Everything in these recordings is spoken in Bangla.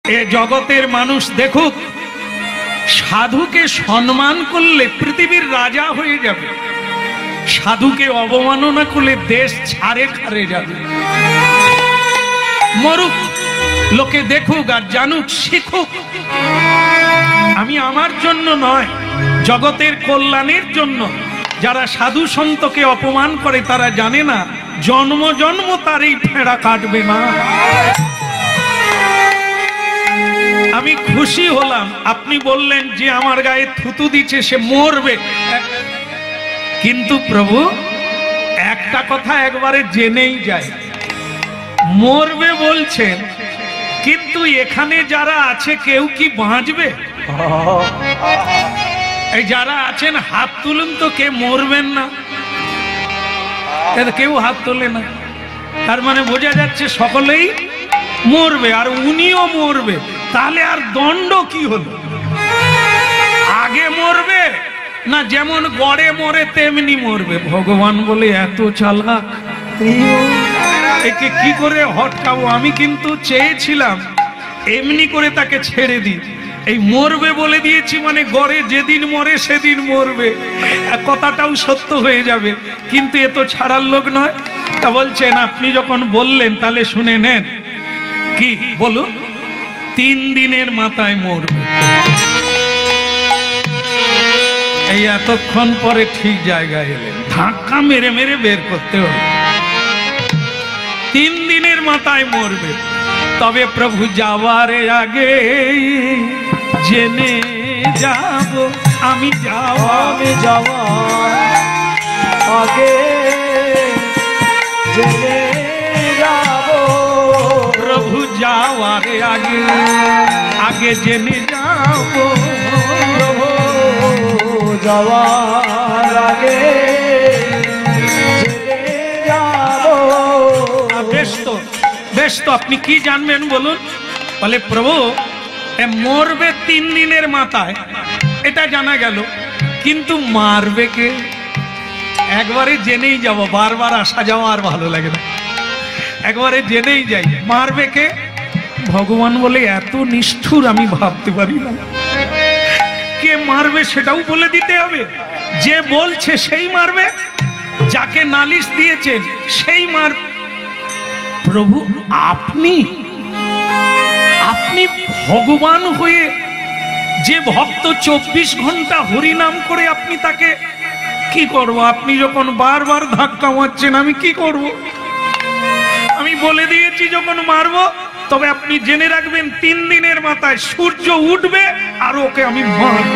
এ জগতের মানুষ দেখুক, সাধুকে সম্মান করলে পৃথিবীর রাজা হয়ে যাবে, সাধুকে অবমাননা করলে দেশ ছাড়ে খারে যাবে। মরুক, লোকে দেখুক আর জানুক, শিখুক। আমি আমার জন্য নয়, জগতের কল্যাণের জন্য। যারা সাধু সন্তকে অপমান করে তারা জানে না জন্ম জন্ম তার এই ফেড়া কাটবে না। আমি খুশি হলাম, আপনি বললেন যে আমার গায়ে থুতু দিচ্ছে সে মরবে, কিন্তু প্রভু একটা কথা একবারে জেনেই যায়, মরবে বলছেন, কিন্তু এখানে যারা আছে কেউ কি বাঁচবে? এই যারা আছেন হাত তুলুন তো, কে মরবেন না? কেউ হাত তোলে না, তার মানে বোঝা যাচ্ছে সকলেই মরবে, আর উনিও মরবে। তাহলে আর দণ্ড কি হলো? আগে মরবে না যেমন গড়ে মরে তেমনি মরবে। ভগবান বলে এত চালাক, একে কি করে হটকাবো? আমি কিন্তু চেয়েছিলাম এমনি করে তাকে ছেড়ে দিই, এই মরবে বলে দিয়েছি মানে গড়ে যেদিন মরে সেদিন মরবে, কথাটাও সত্য হয়ে যাবে। কিন্তু এ তো ছাড়ার লোক নয়। তা বলছেন আপনি যখন বললেন তাহলে শুনে নেন। কি বলুন? 3 দিনের মাথায় মরবে। এই এতক্ষণ পরে ঠিক জায়গায় এলেন, ধাক্কা মেরে মেরে বের করতে হবে। 3 দিনের মাথায় মরবে। তবে প্রভু যাওয়ার আগে জেনে যাব, আমি যাওয়ার আগে জেনে যাব, প্রভু যাওয়ার আগে আগে জেনে যাব, প্রভু যাওয়ার আগে জেনে যাব। বেশ তো আপনি কি জানবেন বলুন? বলে প্রভু মরবে 3 দিনের মাথায়, এটা জানা গেল, কিন্তু মারবে কে? একবারে জেনেই যাব, বারবার আসা যাওয়া আর ভালো লাগে না, একবারে জেনেই যাই। মারবে কে? ভগবান বলে এত নিষ্ঠুর আমি ভাবতে পারি না। কে মারবে সেটাও বলে দিতে হবে। যে বলছে সেই মারবে, যাকে নালিশ দিয়েছেন সেই মার। প্রভু আপনি ভগবান হয়ে যে ভক্ত 24 ঘন্টা হরিনাম করে আপনি তাকে কি করব? আপনি যখন বারবার ধাক্কা মারছেন আমি কি করব? আমি বলে দিয়েছি যখন মারব, তবে আপনি জেনে রাখবেন 3 দিনের মাথায় সূর্য উঠবে আর ওকে আমি মারব।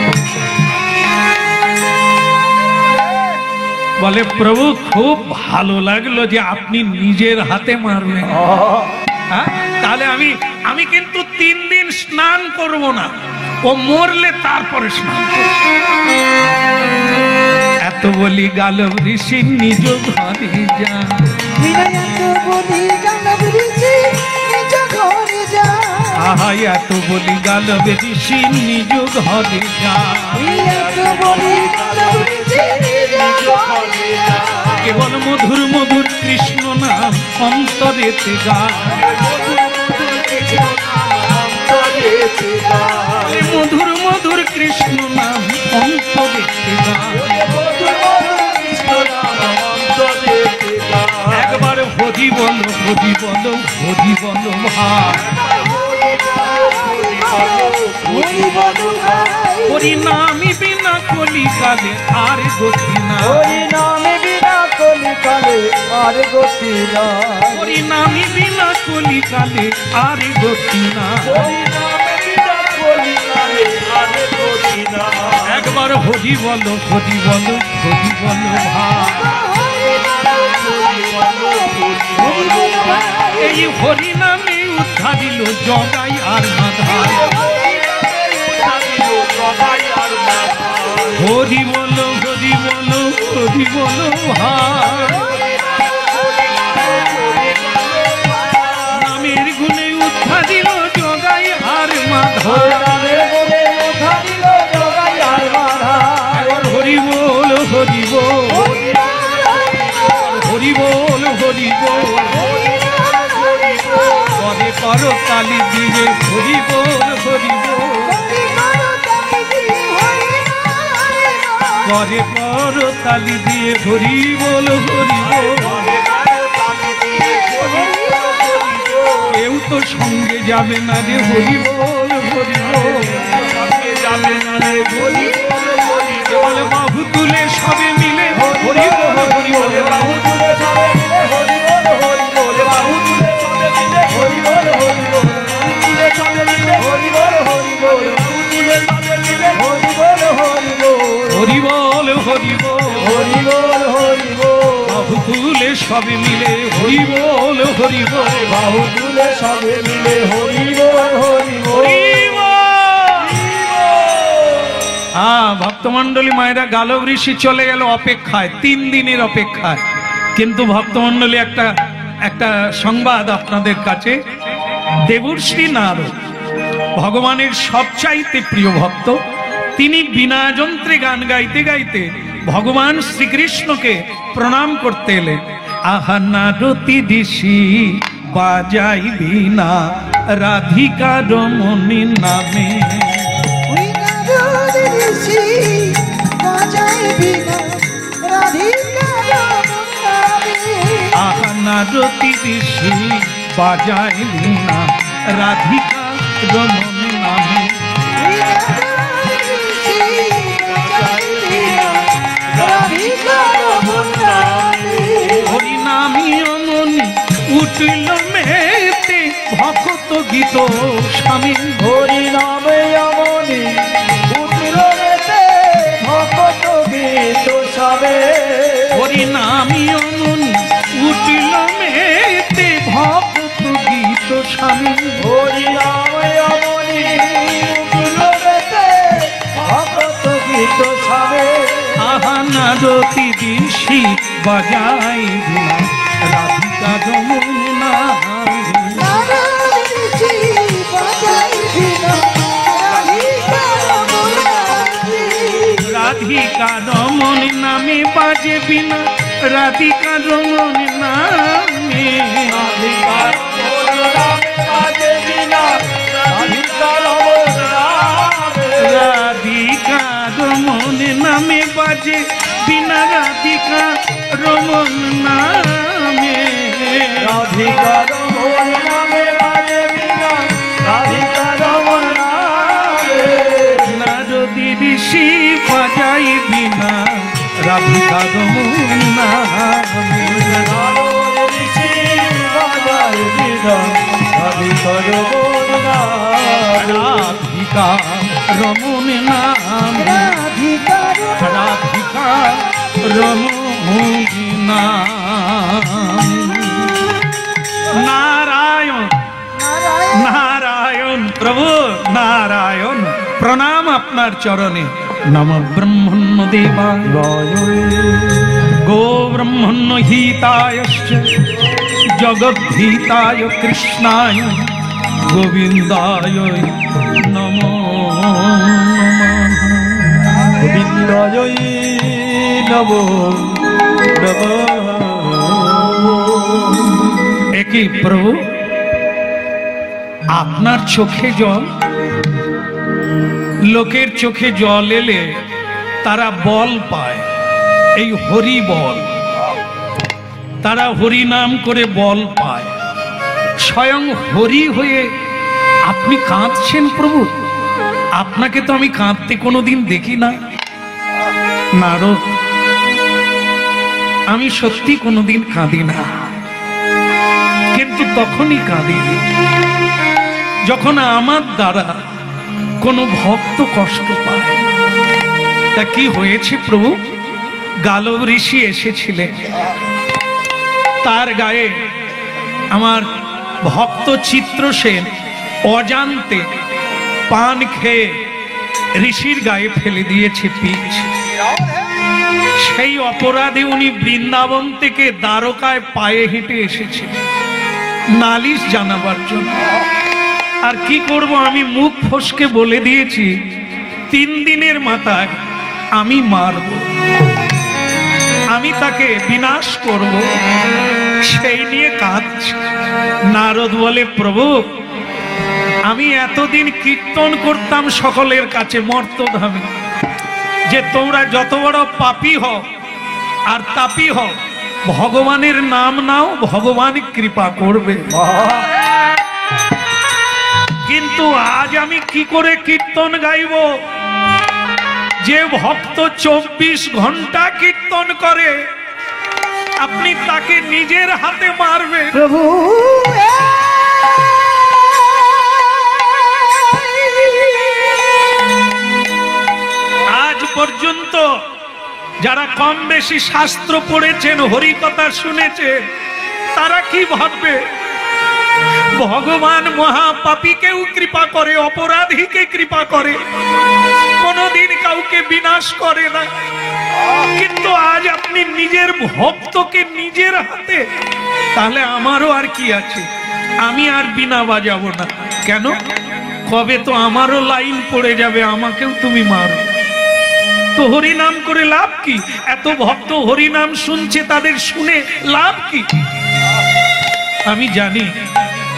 বলে প্রভু খুব ভালো লাগলো যে আপনি নিজের হাতে মারবেন। তাহলে আমি কিন্তু 3 দিন স্নান করব না, ও মরলে তারপরে স্নান করব। এত বলি গালব ঋষি নিজ ঘরে যা, আহা এত বলি গালব ঋষি নিজ ঘরে যা, কেবল মধুর মধুর কৃষ্ণ নাম অন্তরেতে গা, মধুর মধুর কৃষ্ণ নাম অন্তরেতে গা। একবার হরি বলো হরি বলো হরি বলো ভাই, হরি নামি বিনা কলিকালে আর গতি না, হরি নামে বিনা কলিকালে আর গতি না, হরি নামি বিনা কলিকালে আর গতি না, হরি নামে বিনা কলিকালে আর গতি না। একবার হরি বলো হরি বলো হরি বলো ভাই, এই হরি নামে উদ্ধারিল জগাই আর মাধাই, হরি বলো হরি বলো হরি বলো ভাই, নামের গুণে উদ্ধারিল জগাই আর মাধাই, হরি বল হরি বল হরি বল হরি বল, পরে করো কালী দিয়ে হরি বল। করে কর তালি দিয়ে হরি বল হরি বল। কেউ তো সঙ্গে যাবে না রে হরি বল হরি বল। বলে বাহু তুলে সবে মিলে হরি বল হরি বল। হরি বল হরি বল বাহু তুলে সবে মিলে হরি বল হরি বল। বাহু তুলে সবে মিলে হরি বল হরি বল। ভক্তমন্ডলী মায়েরা গালব ঋষি চলে গেল অপেক্ষায়, 3 দিনের অপেক্ষায়। কিন্তু ভক্তমন্ডলী একটা সংবাদ আপনাদের কাছে। দেবর্ষি নারদ ভগবানের সবচাইতে প্রিয় ভক্ত, তিনি বিনা যন্ত্রে গান গাইতে গাইতে ভগবান শ্রীকৃষ্ণকে প্রণাম করতে এলেন। আহা নারতি ঋষি বাজাই বিনা রাধিকা রমণী নামে। আহা নারতি ঋষি বাজাই বিনা রাধিকা রমণী নামে। হরিনামী অমনি উঠিল মেতে ভক্ত গীত স্বামী। হরিনামে অমনি উঠিল মেতে ভক্ত গীত স্বামী। হরিনামী অমনি উঠিল মেতে ভক্ত গীত স্বামী। হরিনামে অমনি উঠিল মেতে ভক্ত গীত স্বামী। আহা নারতি ঋষি বাজাই বিনা রাধিকা রমণী নামে। রাধিকা রমণী নামে বাজে বিনা রাধিকা রমণী নামে। রাধিকা রমণী নামে বাজে বিনা রাধিকা রমণ নামে। রাধিকা রমণ নামে বাজে বিনা রাধিকা রমণ নামে। নারদী ঋষি বাজাই বিনা রাধিকা রমণ নামে। ঋষি বাজাই বিনা রাধিকা রমণ নামে। রাধিকা রমণ নামে। রাধিকা রমণ নামে। নারায়ণ নারায়ণ প্রভু নারায়ণ, প্রণাম আপনার চরণে। নম ব্রহ্মণ্য দেবায় গো ব্রহ্মণ্য হিতায়শ্চ জগদ্ধিতায় কৃষ্ণায় গোবিন্দায় নমো নমঃ। গোবিন্দায় নমো নমঃ। একই প্রভু, আপনার চোখে জল, লোকের চোখে জল এলে তারা বল পায়, এই হরি বল। তারা হরি নাম করে বল পায়। স্বয়ং হরি হয়ে আপনি কাঁদছেন প্রভু? আপনাকে তো আমি কাঁদতে কোনোদিন দেখি না। নারদ, আমি সত্যি কোনোদিন কাঁদি না, কিন্তু তখনই কাঁদি যখন আমার দ্বারা কোনো ভক্ত কষ্ট পায়। তা কি হয়েছে প্রভু? গালব ঋষি এসেছিলেন, তার গায়ে আমার ভক্ত চিত্রসেন অজান্তে পান খেয়ে ঋষির গায়ে ফেলে দিয়েছে পিচ। সেই অপরাধে উনি বৃন্দাবন থেকে দ্বারকায় পায়ে হেঁটে এসেছেন নালিশ জানাবার জন্য। আর কি করব, আমি মুখ ফসকে বলে দিয়েছি 3 দিনের মাথায় আমি মারব, আমি তাকে বিনাশ করব, সেই নিয়ে কাঁদছে। নারদ বলে, প্রভু আমি এতদিন কীর্তন করতাম সকলের কাছে মর্তধামে, যে তোমরা যত বড় পাপী হও আর তাপী হও, ভগবানের নাম নাও, ভগবান কৃপা করবে। কিন্তু আজ আমি কি করে কীর্তন গাইব? যে ভক্ত 24 ঘন্টা কীর্তন করে, আপনি তাকে নিজের হাতে মারবেন। প্রভু আজ পর্যন্ত যারা কম বেশি শাস্ত্র পড়েছেন, হরিকথা শুনেছেন, তারা কি ভাববে? ভগবান মহাপাপীকেও কৃপা করে, অপরাধীকে কৃপা করে, কোনদিন কাউকে বিনাশ করে না। কিন্তু আজ আপনি নিজের ভক্তকে নিজের হাতে, তাহলে আমারও আর কি আছে? আমি আর বিনা বাজাবো না। কেন? কবে তো আমারও লাইন পড়ে যাবে, আমাকেও তুমি মারো। তো হরিনাম করে লাভ কি? এত ভক্ত হরিনাম শুনছে, তাদের শুনে লাভ কি?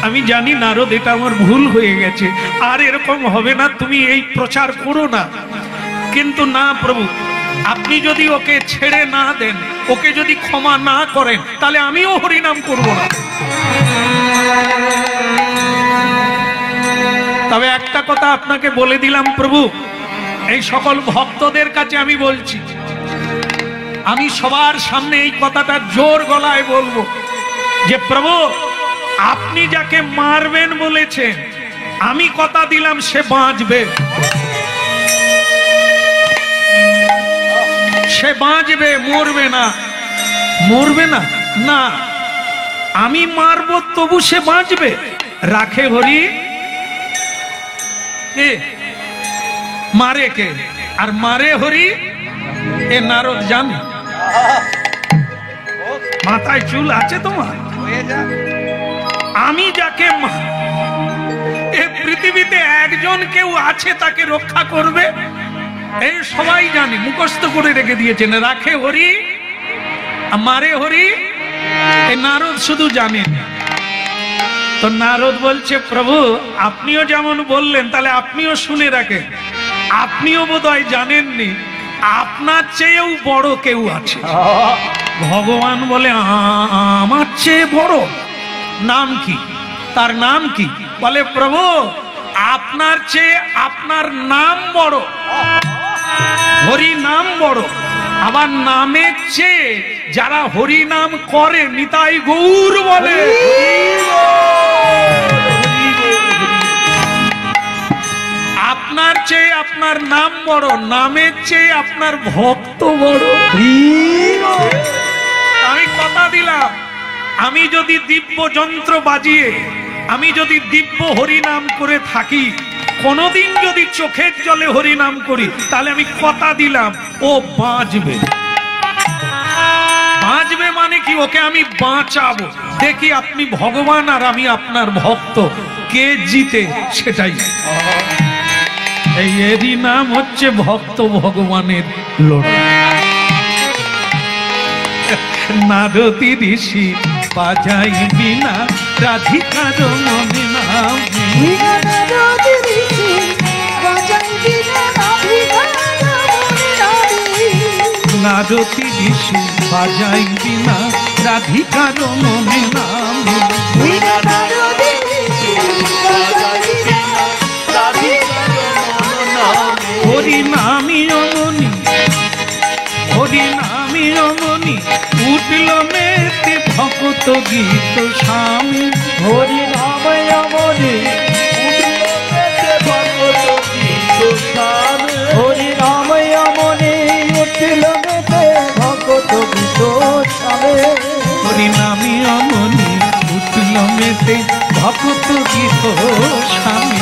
আমি জানি নারদ, এটা আমার ভুল হয়ে গেছে, আর এরকম হবে না, তুমি এই প্রচার করো না। কিন্তু না প্রভু, আপনি যদি ওকে ছেড়ে না দেন, ওকে যদি ক্ষমা না করেন, তাহলে আমিও হরিনাম করব না। তবে একটা কথা আপনাকে বলে দিলাম প্রভু, এই সকল ভক্তদের কাছে আমি বলছি, আমি সবার সামনে এই কথাটা জোর গলায় বলবো যে প্রভু, আপনি যাকে মারবেন বলেছেন, আমি কথা দিলাম সে বাঁচবে, সে বাঁচবে, মরবে না। মরবে না? না, আমি মারবো তবু সে বাঁচবে। রাখে হরি কে? মারে কে? আর মারে হরি এ নারদ জানে। মাথায় চুল আছে তোমার? আমি যাকে এ পৃথিবীতে একজন কেউ আছে তাকে রক্ষা করবে, এই সবাই জানে, মুখস্থ করে রেখে দিয়েছেন। রাখে হরি, মারে হরি, এ নারদ শুধু জানেন। তো নারদ বলছে প্রভু, আপনিও যেমন বললেন, তাহলে আপনিও শুনে রাখেন। আপনিও বোধহয় জানেননি আপনার চেয়েও বড় কেউ আছে। ভগবান বলে আমার চেয়ে বড়? নাম কি? তার নাম কি? বলে প্রভু, আপনার চেয়ে আপনার নাম বড়, হরি নাম বড়। আবার নামের চেয়ে যারা হরি নাম করে, নিতাই গৌর বলে। আপনার চেয়ে আপনার নাম বড়, নামের চেয়ে আপনার ভক্ত বড়। আমি কথা দিলাম, আমি যদি দিব্য যন্ত্র বাজিয়ে, আমি যদি দিব্য হরিনাম করে থাকি, কোনদিন যদি চোখের জলে হরিনাম করি, তাহলে আমি কথা দিলাম ও বাঁচবে। বাঁচবে মানে কি? ওকে আমি বাঁচাবো। দেখি আপনি ভগবান আর আমি আপনার ভক্ত, কে জিতে, সেটাই। এরই নাম হচ্ছে ভক্ত ভগবানের লড়াই। নারদী ঋষি বাজাই বিনা, রাধিকার মনে নাম। নারদী ঋষি বাজাই বিনা, রাধিকার মনে নাম। হরি নামি অমনি, হরি নামি অমনি, উঠল মেতে ভক্ত গীত স্বামী। হরি নাম অমনি, হরি নাম অমনি, উঠিল মেতে ভক্ত গীত স্বামী। হরি নামি অমনি, উঠল মেতে ভক্ত গীত স্বামী।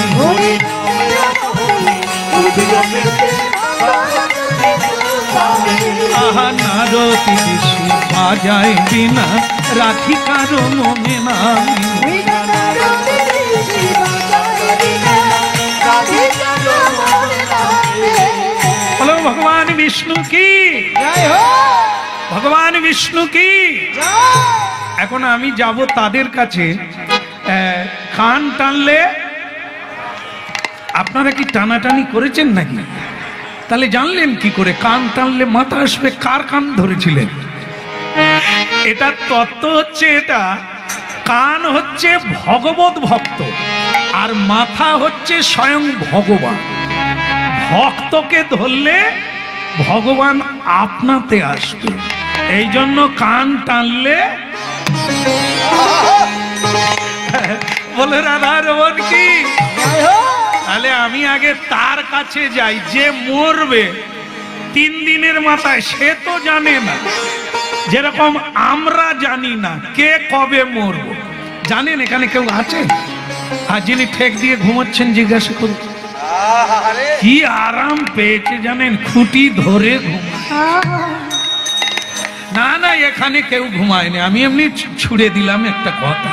আহা নারদী ঋষি বাজায় বিনা, রাধিকার মনে নামি। বলো ভগবান বিষ্ণু কি, ভগবান বিষ্ণু কি। এখন আমি যাব তাদের কাছে, কান টানলে আপনারা কি টানাটানি করেছেন নাকি? তাহলে জানলেন কি করে কান টানলে মাথা আসবে? কার কান ধরেছিলেন? এটা তত্ত্ব হচ্ছে, এটা কান হচ্ছে ভগবত ভক্ত আর মাথা হচ্ছে স্বয়ং ভগবান। ভক্তকে ধরলে ভগবান আপনাতে আসবে, এই জন্য কান টানলে বলে রাধা রমন কি। তাহলে আমি আগে তার কাছে যাই যে মরবে 3 দিনের মাথায়, সে তো জানে না, যেরকম আমরা জানি না কে কবে মরবো। জানেন এখানে কেউ আছে? আর যিনি ঠেক দিয়ে ঘুমাচ্ছেন জিজ্ঞাসা করুন, কি আরাম পেয়েছে জানেন, খুঁটি ধরে না না, এখানে কেউ ঘুমায়নি, আমি এমনি ছুড়ে দিলাম একটা কথা।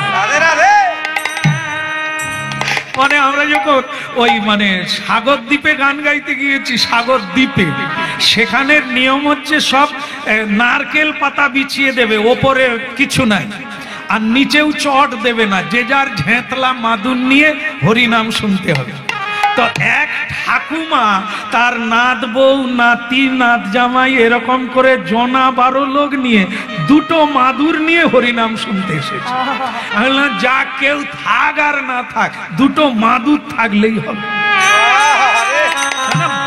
মানে আমরা যখন ওই মানে সাগর দ্বীপে গান গাইতে গিয়েছি, সাগর দ্বীপে, সেখানের নিয়ম হচ্ছে সব নারকেল পাতা বিছিয়ে দেবে, ওপরে কিছু নাই, আর নিচেও চট দেবে না, যে যার ঝেঁতলা মাদুর নিয়ে হরিনাম শুনতে হবে। তো এক ঠাকুমা তার নাত বউ, নাতি, নাত জামাই এরকম করে 12 লোক নিয়ে 2টো মাদুর নিয়ে হরিনাম শুনতে এসেছে। আমি বললাম যা, কেউ থাক আর না থাক, 2টো মাদুর থাকলেই হবে।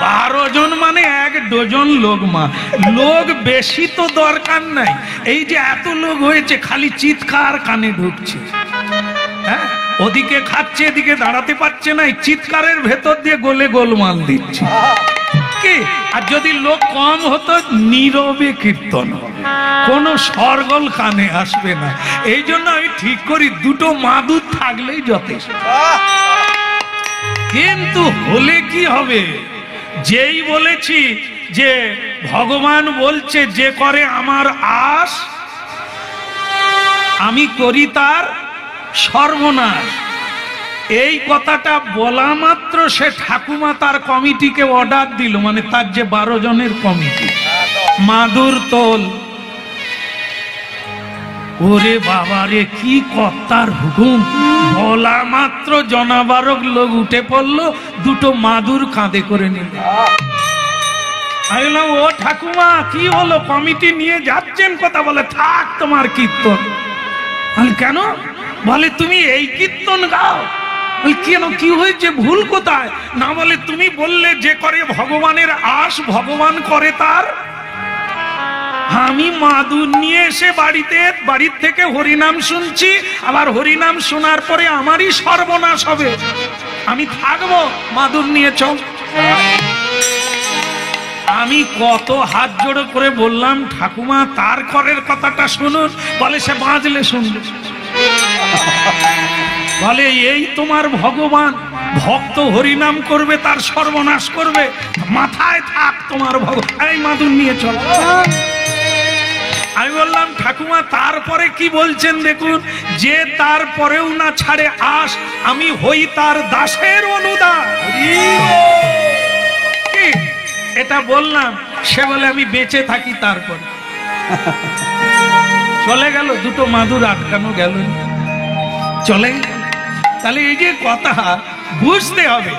12 জন মানে 1 ডজন লোক, মা লোক বেশি তো দরকার নাই। এই যে এত লোক হয়েছে, খালি চিৎকার কানে ঢুকছে। হ্যাঁ, ওদিকে খাচ্ছে, এদিকে দাঁড়াতে পারছে না, চিৎকারের ভেতর দিয়ে গোলে গোলমাল দিচ্ছে কি। আর যদি লোক কম হতো, নীরবে কীর্তন হবে, কোনো সরগোল কানে আসবে না। এই জন্য আমি ঠিক করি 2টো মাদুর থাকলেই যথেষ্ট। কিন্তু হলে কি হবে, যেই বলেছি যে ভগবান বলছে যে করে আমার আশ, আমি করি তার সর্বনাশ, এই কথাটা বলা মাত্র সে ঠাকুমা তার কমিটিকে অর্ডার দিল, মানে তার যে 12 জনের কমিটি, মাদুর তোল। ওরে বাবারে, কি কর্তার হুকুম! বলা মাত্র 12 লোক উঠে পড়লো, 2টো মাদুর কাঁধে করে নিল। আমি বললাম, ও ঠাকুমা কি হলো, কমিটি নিয়ে যাচ্ছেন কথা? বলে থাক তোমার কীর্তন। কেন? বলে তুমি এই কীর্তন গাও। কেন, কি হয়েছে, ভুল কোথায়? না, বলে তুমি বললে যে করে ভগবানের আশ, ভগবান করে তার। আমি মাদুর নিয়ে এসে বাড়ির থেকে হরিনাম শুনছি, আবার হরিনাম শোনার পরে আমারই সর্বনাশ হবে, আমি থাকবো মাদুর নিয়ে? চল। আমি কত হাত জোড়ো করে বললাম, ঠাকুমা তার করের কথাটা শুনুন। বলে সে বাঁচলে শুনবে। বলে এই তোমার ভগবান, ভক্ত হরিনাম করবে তার সর্বনাশ করবে, মাথায় থাক তোমার ভগবান, এই মাদুর নিয়ে চল। আমি বললাম, ঠাকুমা তারপরে কি বলছেন দেখুন, যে তারপরেও না ছাড়ে আশ, আমি হই তার দাসের অনুদান। কি এটা বললাম, সে বলে আমি বেঁচে থাকি। তারপর চলে গেল, 2টো মাদুর আটকানো গেল, চলে গেল। তাহলে এই যে কথা বুঝতে হবে,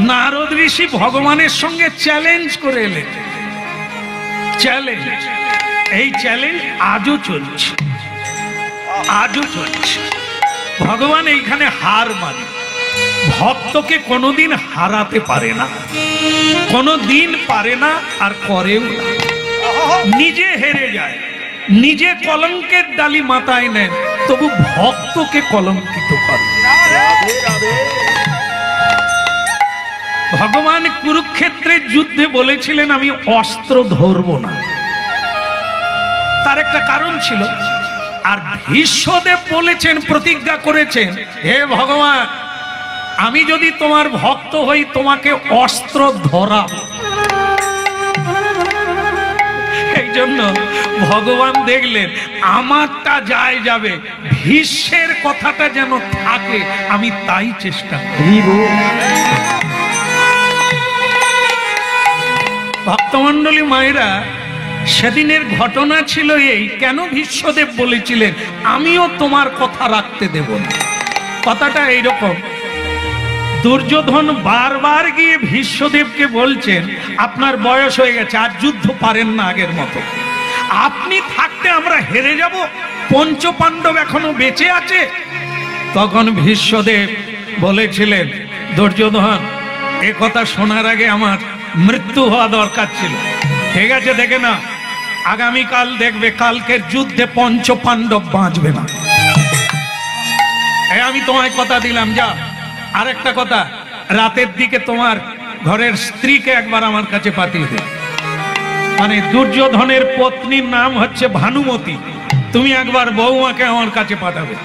নারদ ঋষি ভগবানের সঙ্গে চ্যালেঞ্জ করে এলেন। চ্যালেঞ্জ, এই চ্যালেঞ্জ আজও চলছে, আজও চলছে। ভগবান এইখানে হার মানে, ভক্তকে কোনোদিন হারাতে পারে না, কোনোদিন পারে না, আর করেও না। নিজে হেরে যায়, নিজে কলঙ্কের ডালি মাথায় নেন, তবু ভক্তকে কলঙ্কিত করে। ভগবান কুরুক্ষেত্রের যুদ্ধে বলেছিলেন আমি অস্ত্র ধরব না, তার একটা কারণ ছিল। আর ভীষ্মদেব বলেছেন, প্রতিজ্ঞা করেছেন, হে ভগবান, আমি যদি তোমার ভক্ত হই তোমাকে অস্ত্র ধরাবো। এই জন্য ভগবান দেখলেন আমারটা যায় যাবে, ভীষ্মের কথাটা যেন থাকে, আমি তাই চেষ্টা করি। ভক্তমণ্ডলী মায়েরা, সেদিনের ঘটনা ছিল এই, কেন ভীষ্মদেব বলেছিলেন আমিও তোমার কথা রাখতে দেব না। কথাটা এইরকম, দুর্যোধন বারবার গিয়ে ভীষ্মদেবকে বলছেন আপনার বয়স হয়ে গেছে, আর যুদ্ধ পারেন না আগের মতো, আপনি থাকতে আমরা হেরে যাব, পঞ্চপাণ্ডব এখনো বেঁচে আছে। তখন ভীষ্মদেব বলেছিলেন দুর্যোধন এ কথা শোনার আগে আমার মৃত্যু হওয়া দরকার ছিল। ঠিক আছে, দেখে না, আগামীকাল দেখবে কালকের যুদ্ধে পঞ্চপাণ্ডব বাঁচবে না। আমি তোমায় কথা দিলাম। যা, আরেকটা কথা, রাতের দিকে তোমার ঘরের স্ত্রীকে একবার আমার কাছে পাঠিয়ে দে। মানে দুর্যোধনের পত্নীর নাম হচ্ছে ভানুমতি, তুমি একবার বৌমাকে আমার কাছে পাঠাবে,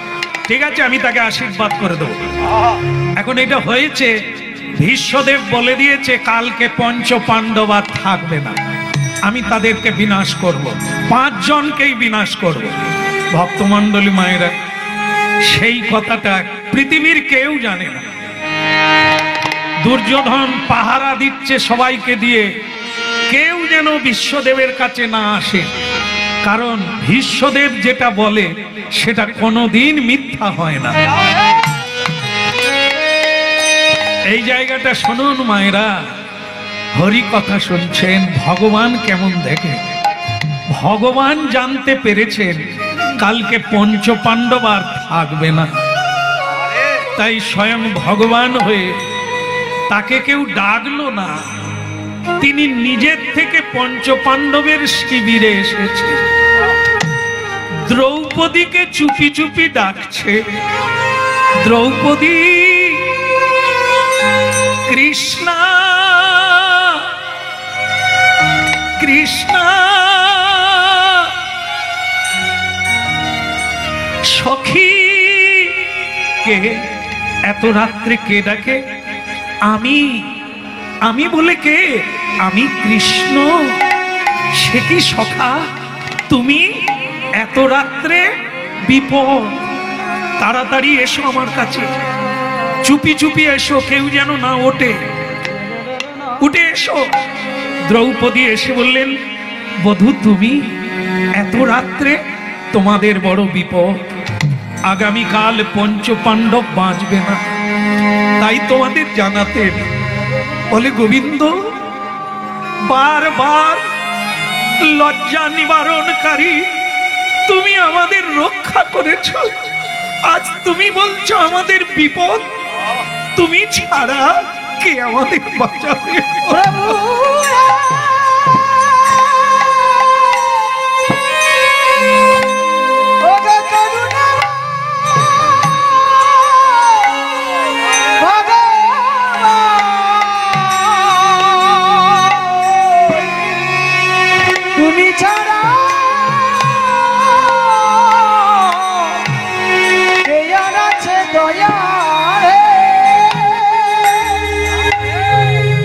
ঠিক আছে? আমি তাকে আশীর্বাদ করে দেবো। এখন এটা হয়েছে, ভীষ্মদেব বলে দিয়েছে কালকে পঞ্চপাণ্ডব আর থাকবে না, আমি তাদেরকে বিনাশ করব, 5 জনকেই বিনাশ করব। ভক্তমণ্ডলী মায়েরা, সেই কথাটা পৃথিবীর কেউ জানে না। দুর্যোধন পাহারা দিচ্ছে সবাইকে দিয়ে, কেউ যেন ভীষ্মদেবের কাছে না আসে, কারণ ভীষ্মদেব যেটা বলে সেটা কোনোদিন মিথ্যা হয় না। এই জায়গাটা শুনুন মায়েরা, হরি কথা শুনছেন, ভগবান কেমন দেখে। ভগবান জানতে পেরেছেন কালকে পঞ্চপাণ্ডব আর থাকবে না, তাই স্বয়ং ভগবান হয়ে তাকে কেউ ডাকলো না, তিনি নিজের থেকে পঞ্চপাণ্ডবের শিবিরে এসেছে। দ্রৌপদীকে চুপি চুপি ডাকছে, দ্রৌপদী কৃষ্ণা কৃষ্ণা, সখী কে এত রাত্রে কে ডাকে? আমি বলে কে? আমি কৃষ্ণ। সে কি সখা, তুমি এত রাত্রে? বিপদ, তাড়াতাড়ি এসো আমার কাছে, চুপি চুপি এসো, কেউ যেন না ওঠে, উঠে এসো। দ্রৌপদী এসে বললেন বধূ তুমি এত রাত্রে? তোমাদের বড় বিপদ, আগামীকাল পঞ্চপাণ্ডব বাঁচবে না, তাই তোমাদের জানাতে। বলে গোবিন্দ, বারবার লজ্জা নিবারণকারী তুমি আমাদের রক্ষা করেছ, আজ তুমি বলছো আমাদের বিপদ, তুমি ছাড়া কে আমাদের বাঁচাবে?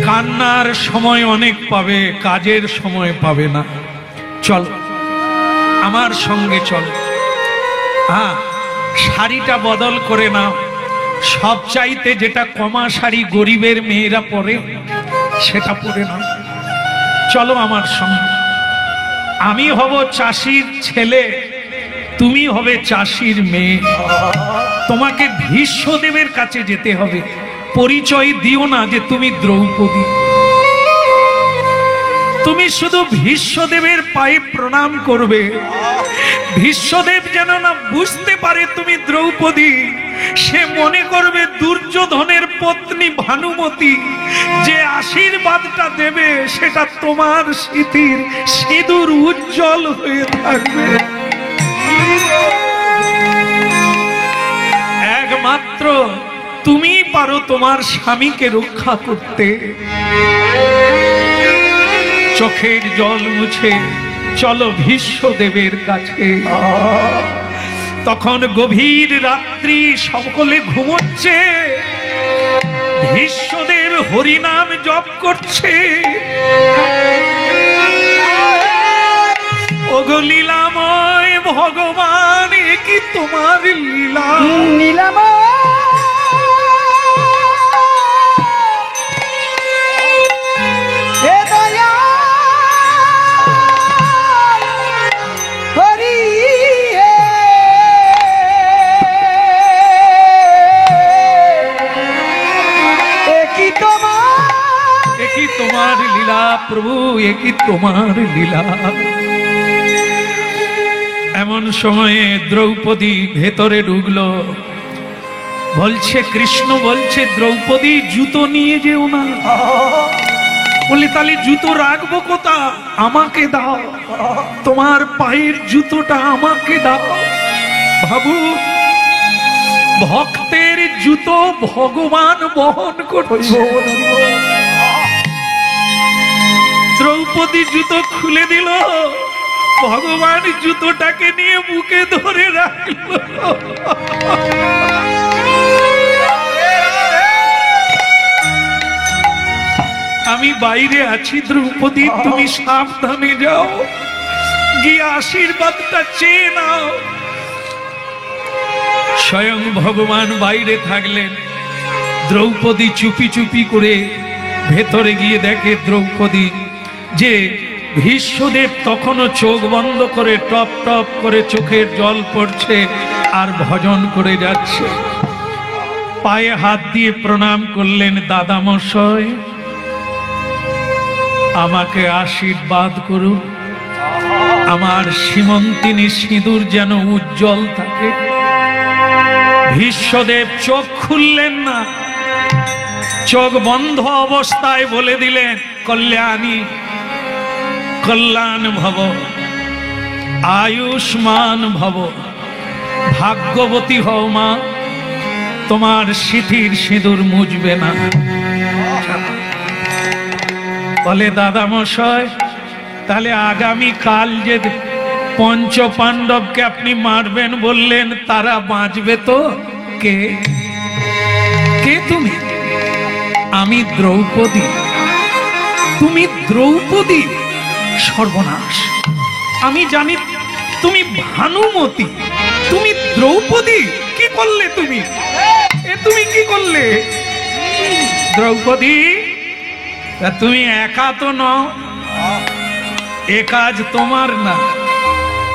কান্নার সময় অনেক পাবে, কাজের সময় পাবে না। চল আমার সঙ্গে চল, হ্যাঁ শাড়িটা বদল করে নাও, সব চাইতে যেটা কমা শাড়ি গরিবের মেয়েরা পরে সেটা পরে নাও, চলো আমার সঙ্গে। আমি হব চাষির ছেলে, তুমি হবে চাষির মেয়ে, তোমাকে ভীষ্মদেবের কাছে যেতে হবে। পরিচয় দিও না যে তুমি দ্রৌপদী, তুমি শুধু ভীষ্মদেবের পায়ে প্রণাম করবে। ভীষ্মদেব যেন না বুঝতে পারে তুমি দ্রৌপদী, সে মনে করবে দুর্যোধনের পত্নী ভানুমতি, যে আশীর্বাদটা দেবে সেটা তোমার স্মৃতির সিঁদুর উজ্জ্বল হয়ে থাকবে। একমাত্র তুমি পারো তোমার স্বামীকে রক্ষা করতে। চোখের জল মুছে চলো ভীষ্মদেবের কাছে। তখন গভীর রাত্রি, সকলে ঘুমোচ্ছে, ভীষ্মদেব হরিনাম জপ করছে। ওগো লীলাময় ভগবান, এ কি তোমার লীলা? লীলাময় কি তোমার লীলা প্রভু, এ কি তোমার লীলা। এমন সময়ে দ্রৌপদী ভেতরে ঢুকলো, বলছে কৃষ্ণ বলছে দ্রৌপদী জুতো নিয়ে যেও না। বলি তাহলে জুতো রাখবো কোথা? আমাকে দাও, তোমার পায়ের জুতোটা আমাকে দাও। বাবু, ভক্তের জুতো ভগবান বহন করছে। দ্রৌপদী জুতো খুলে দিল, ভগবান জুতোটাকে নিয়ে বুকে ধরে রাখলো। আমি বাইরে আছি দ্রৌপদী, তুমি সাবধানে যাও, গিয়ে আশীর্বাদটা চেয়ে নাও। স্বয়ং ভগবান বাইরে থাকলেন, দ্রৌপদী চুপি চুপি করে ভেতরে গিয়ে দেখে দ্রৌপদী যে ভীষ্মদেব তখনও চোখ বন্ধ করে টপ টপ করে চোখের জল পড়ছে আর ভজন করে যাচ্ছে। পায়ে হাত দিয়ে প্রণাম করলেন, দাদামশাই আমাকে আশীর্বাদ করুন, আমার সীমন্তিনী সিঁদুর যেন উজ্জ্বল থাকে। ভীষ্মদেব চোখ খুললেন না, চোখ বন্ধ অবস্থায় বলে দিলেন, কল্যাণী কল্যাণ ভব, আয়ুষ্মান ভব, ভাগ্যবতী হও মা, তোমার সিঁথির সিঁদুর মুজবে না। বলে দাদামশাই তাহলে আগামী কাল যে পঞ্চ পাণ্ডবকে আপনি মারবেন বললেন, তারা বাঁচবে তো? কে কে তুমি? আমি দ্রৌপদী। তুমি দ্রৌপদী? সর্বনাশ, আমি জানি তুমি ভানুমতি, তুমি দ্রৌপদী। কি করলে তুমি? তুমি কি করলে দ্রৌপদী? তুমি একা তো নও, এ কাজ তোমার না।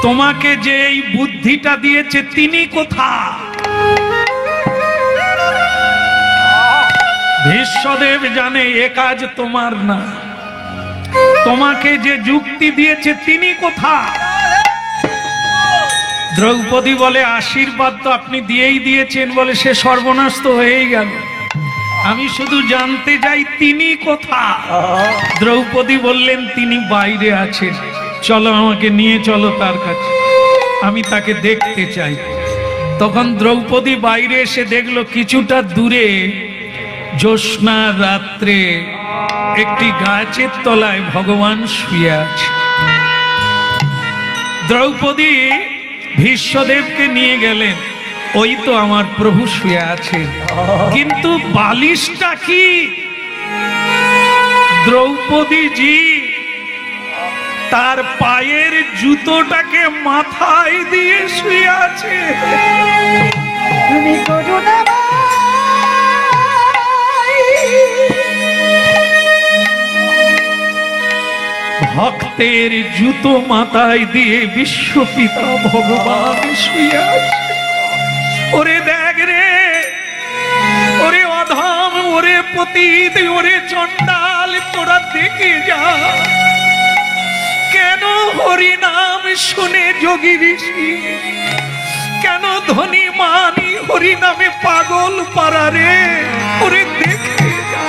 তোমাকে যে এই বুদ্ধিটা দিয়েছে তিনি কোথা? ভীষ্মদেব জানে এ কাজ তোমার না। তোমাকে যে যুক্তি দিয়েছে তিনি কোথা? দ্রৌপদী বলে আশীর্বাদ তো আপনি দিয়েই দিয়েছেন। বলে সে সর্বনাশ তো হয়েই গেল, আমি শুধু জানতে চাই তিনি কোথা। দ্রৌপদী বললেন তিনি বাইরে আছেন, চলো আমাকে নিয়ে চলো তার কাছে, আমি তাকে দেখতে চাই। তখন দ্রৌপদী বাইরে এসে দেখলো কিছুটা দূরে জ্যোৎস্না রাত্রে একটি গাছের তলায় ভগবান শুয়ে আছে। দ্রৌপদী ভীষ্মদেবকে নিয়ে গেলেন, ওই তো আমার প্রভু শুয়ে আছে, কিন্তু বালিশটা কি? দ্রৌপদীজি তার পায়ের জুতোটাকে মাথায় দিয়ে শুয়ে আছে। ভক্তের জুতো মাথায় দিয়ে বিশ্বপিতা ভগবান শুয়ে আছে। ওরে দেখ রে, ওরে অধম, ওরে পতিত, ওরে চণ্ডাল, তোরা দেখে যা, কেন হরি নাম শুনে যোগী ঋষি, কেন ধনী মানি হরি নামে পাগল পারা রে, ওরে দেখে যা।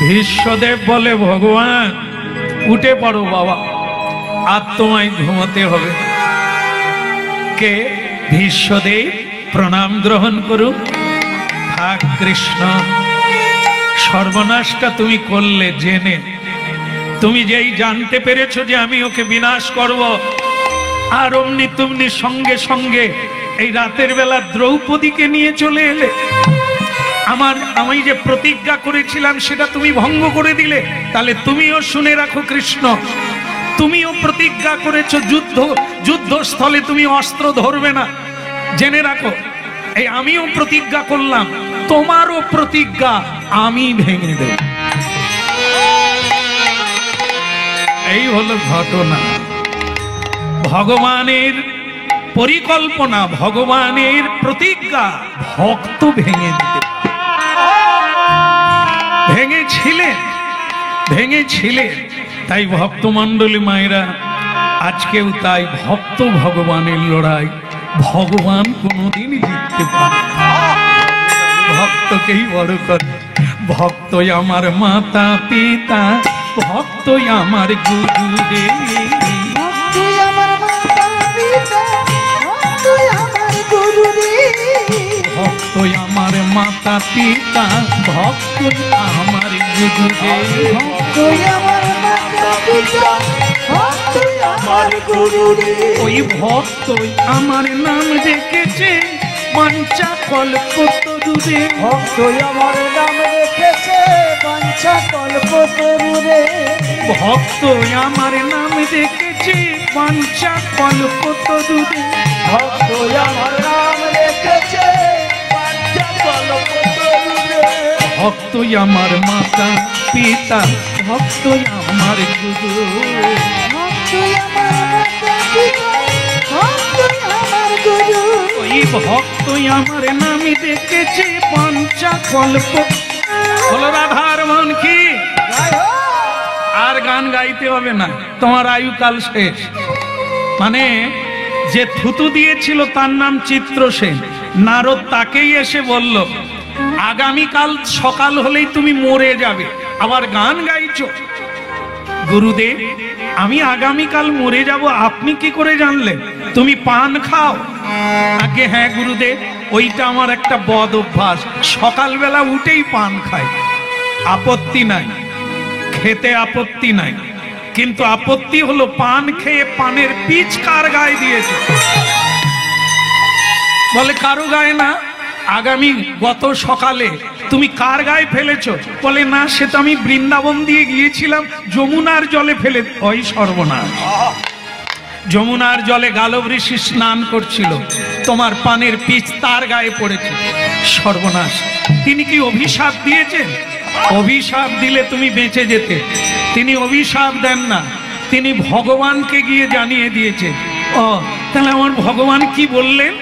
ভীষ্মদেব বলে ভগবান উঠে পড়ো বাবা, আর তোমায় ঘুমোতে হবে। কে? ভীষ্মদেব প্রণাম গ্রহণ করুন। থাক কৃষ্ণ, সর্বনাশটা তুমি করলে জেনে। তুমি যেই জানতে পেরেছো যে আমি ওকে বিনাশ করব, আর অমনি তুমি সঙ্গে সঙ্গে এই রাতের বেলা দ্রৌপদীকে নিয়ে চলে এলে। আমি যে প্রতিজ্ঞা করেছিলাম সেটা তুমি ভঙ্গ করে দিলে। তাহলে তুমিও শুনে রাখো কৃষ্ণ, তুমিও প্রতিজ্ঞা করেছো যুদ্ধস্থলে তুমি অস্ত্র ধরবে না। জেনে রাখো, এই আমিও প্রতিজ্ঞা করলাম, তোমারও প্রতিজ্ঞা আমি ভেঙে দেব। এই হলো ঘটনা। ভগবানের পরিকল্পনা, ভগবানের প্রতিজ্ঞা ভক্ত ভেঙে দিতে ভেঙেছিলেন। তাই ভক্তমণ্ডলী মায়েরা, আজকেও তাই ভক্ত ভগবানের লড়াই, ভগবান কোনোদিন জিততে পারে না, ভক্তকেই বড় করে। ভক্তই আমার মাতা পিতা, ভক্তই আমার গুরুদেব, ভক্তই আমার মাতা পিতা, ভক্তই আমার গুরুদেব, ভক্তই আমার মাতা পিতা, ভক্তই আমার গুরুদেব, ভক্তই আমার মাতা পিতা, ভক্তই আমার গুরুদেব। ওই ভক্তই আমার নাম রেখেছে বাঞ্ছা কল্পতরুরে, ভক্তই আমার নাম রেখেছে বাঞ্ছা কল্পতরুরে, ভক্তই আমার নাম রেখেছে বাঞ্ছা কল্পতরুরে, ভক্তই আমার নাম রেখেছে বাঞ্ছা কল্পতরুরে, ভক্তই আমার মাতা পিতা, ভক্তই আমার গুরু, ভক্তই আমার মাতা পিতা, ভক্তই আমার গুরু। ওই ভক্তই আমার নাম রেখেছে বাঞ্ছা কল্প। বলো রাধার মন কি? আর গান গাইতে হবে না, তোমার আয়ুকাল শেষ। মানে যে থুতু দিয়েছিল তার নাম চিত্রসেন, নারদ তাকেই এসে বলল আগামীকাল সকাল হলেই তুমি মরে যাবে, আবার গান গাইছো। গুরুদেব, আমি আগামীকাল মরে যাব আপনি কি করে জানলেন? তুমি পান খাও? আগে হ্যাঁ গুরুদেব, ওইটা আমার একটা বদ অভ্যাস, সকালবেলা উঠেই পান খাই। আপত্তি নাই, খেতে আপত্তি নাই, কিন্তু আপত্তি হলো পান খেয়ে পানের পিচ কার গায়ে দিয়েছে? বলে কারো গায়ে না। আগামী গত সকালে তুমি কার গায়ে ফেলেছো? বলে না, সে তো আমি বৃন্দাবন দিয়ে গিয়েছিলাম, যমুনার জলে ফেলে। ওই সর্বনাশ, যমুনার জলে গালব ঋষি স্নান করছিল, তোমার পানের পিচ তার গায়ে পড়েছে। সর্বনাশ, তিনি কি অভিশাপ দিয়েছেন? অভিশাপ দিলে তুমি বেঁচে যেতে। তিনি অভিশাপ দেন না, তিনি ভগবানকে গিয়ে জানিয়ে দিয়েছে। ও তাহলে আমার ভগবান কি বললেন?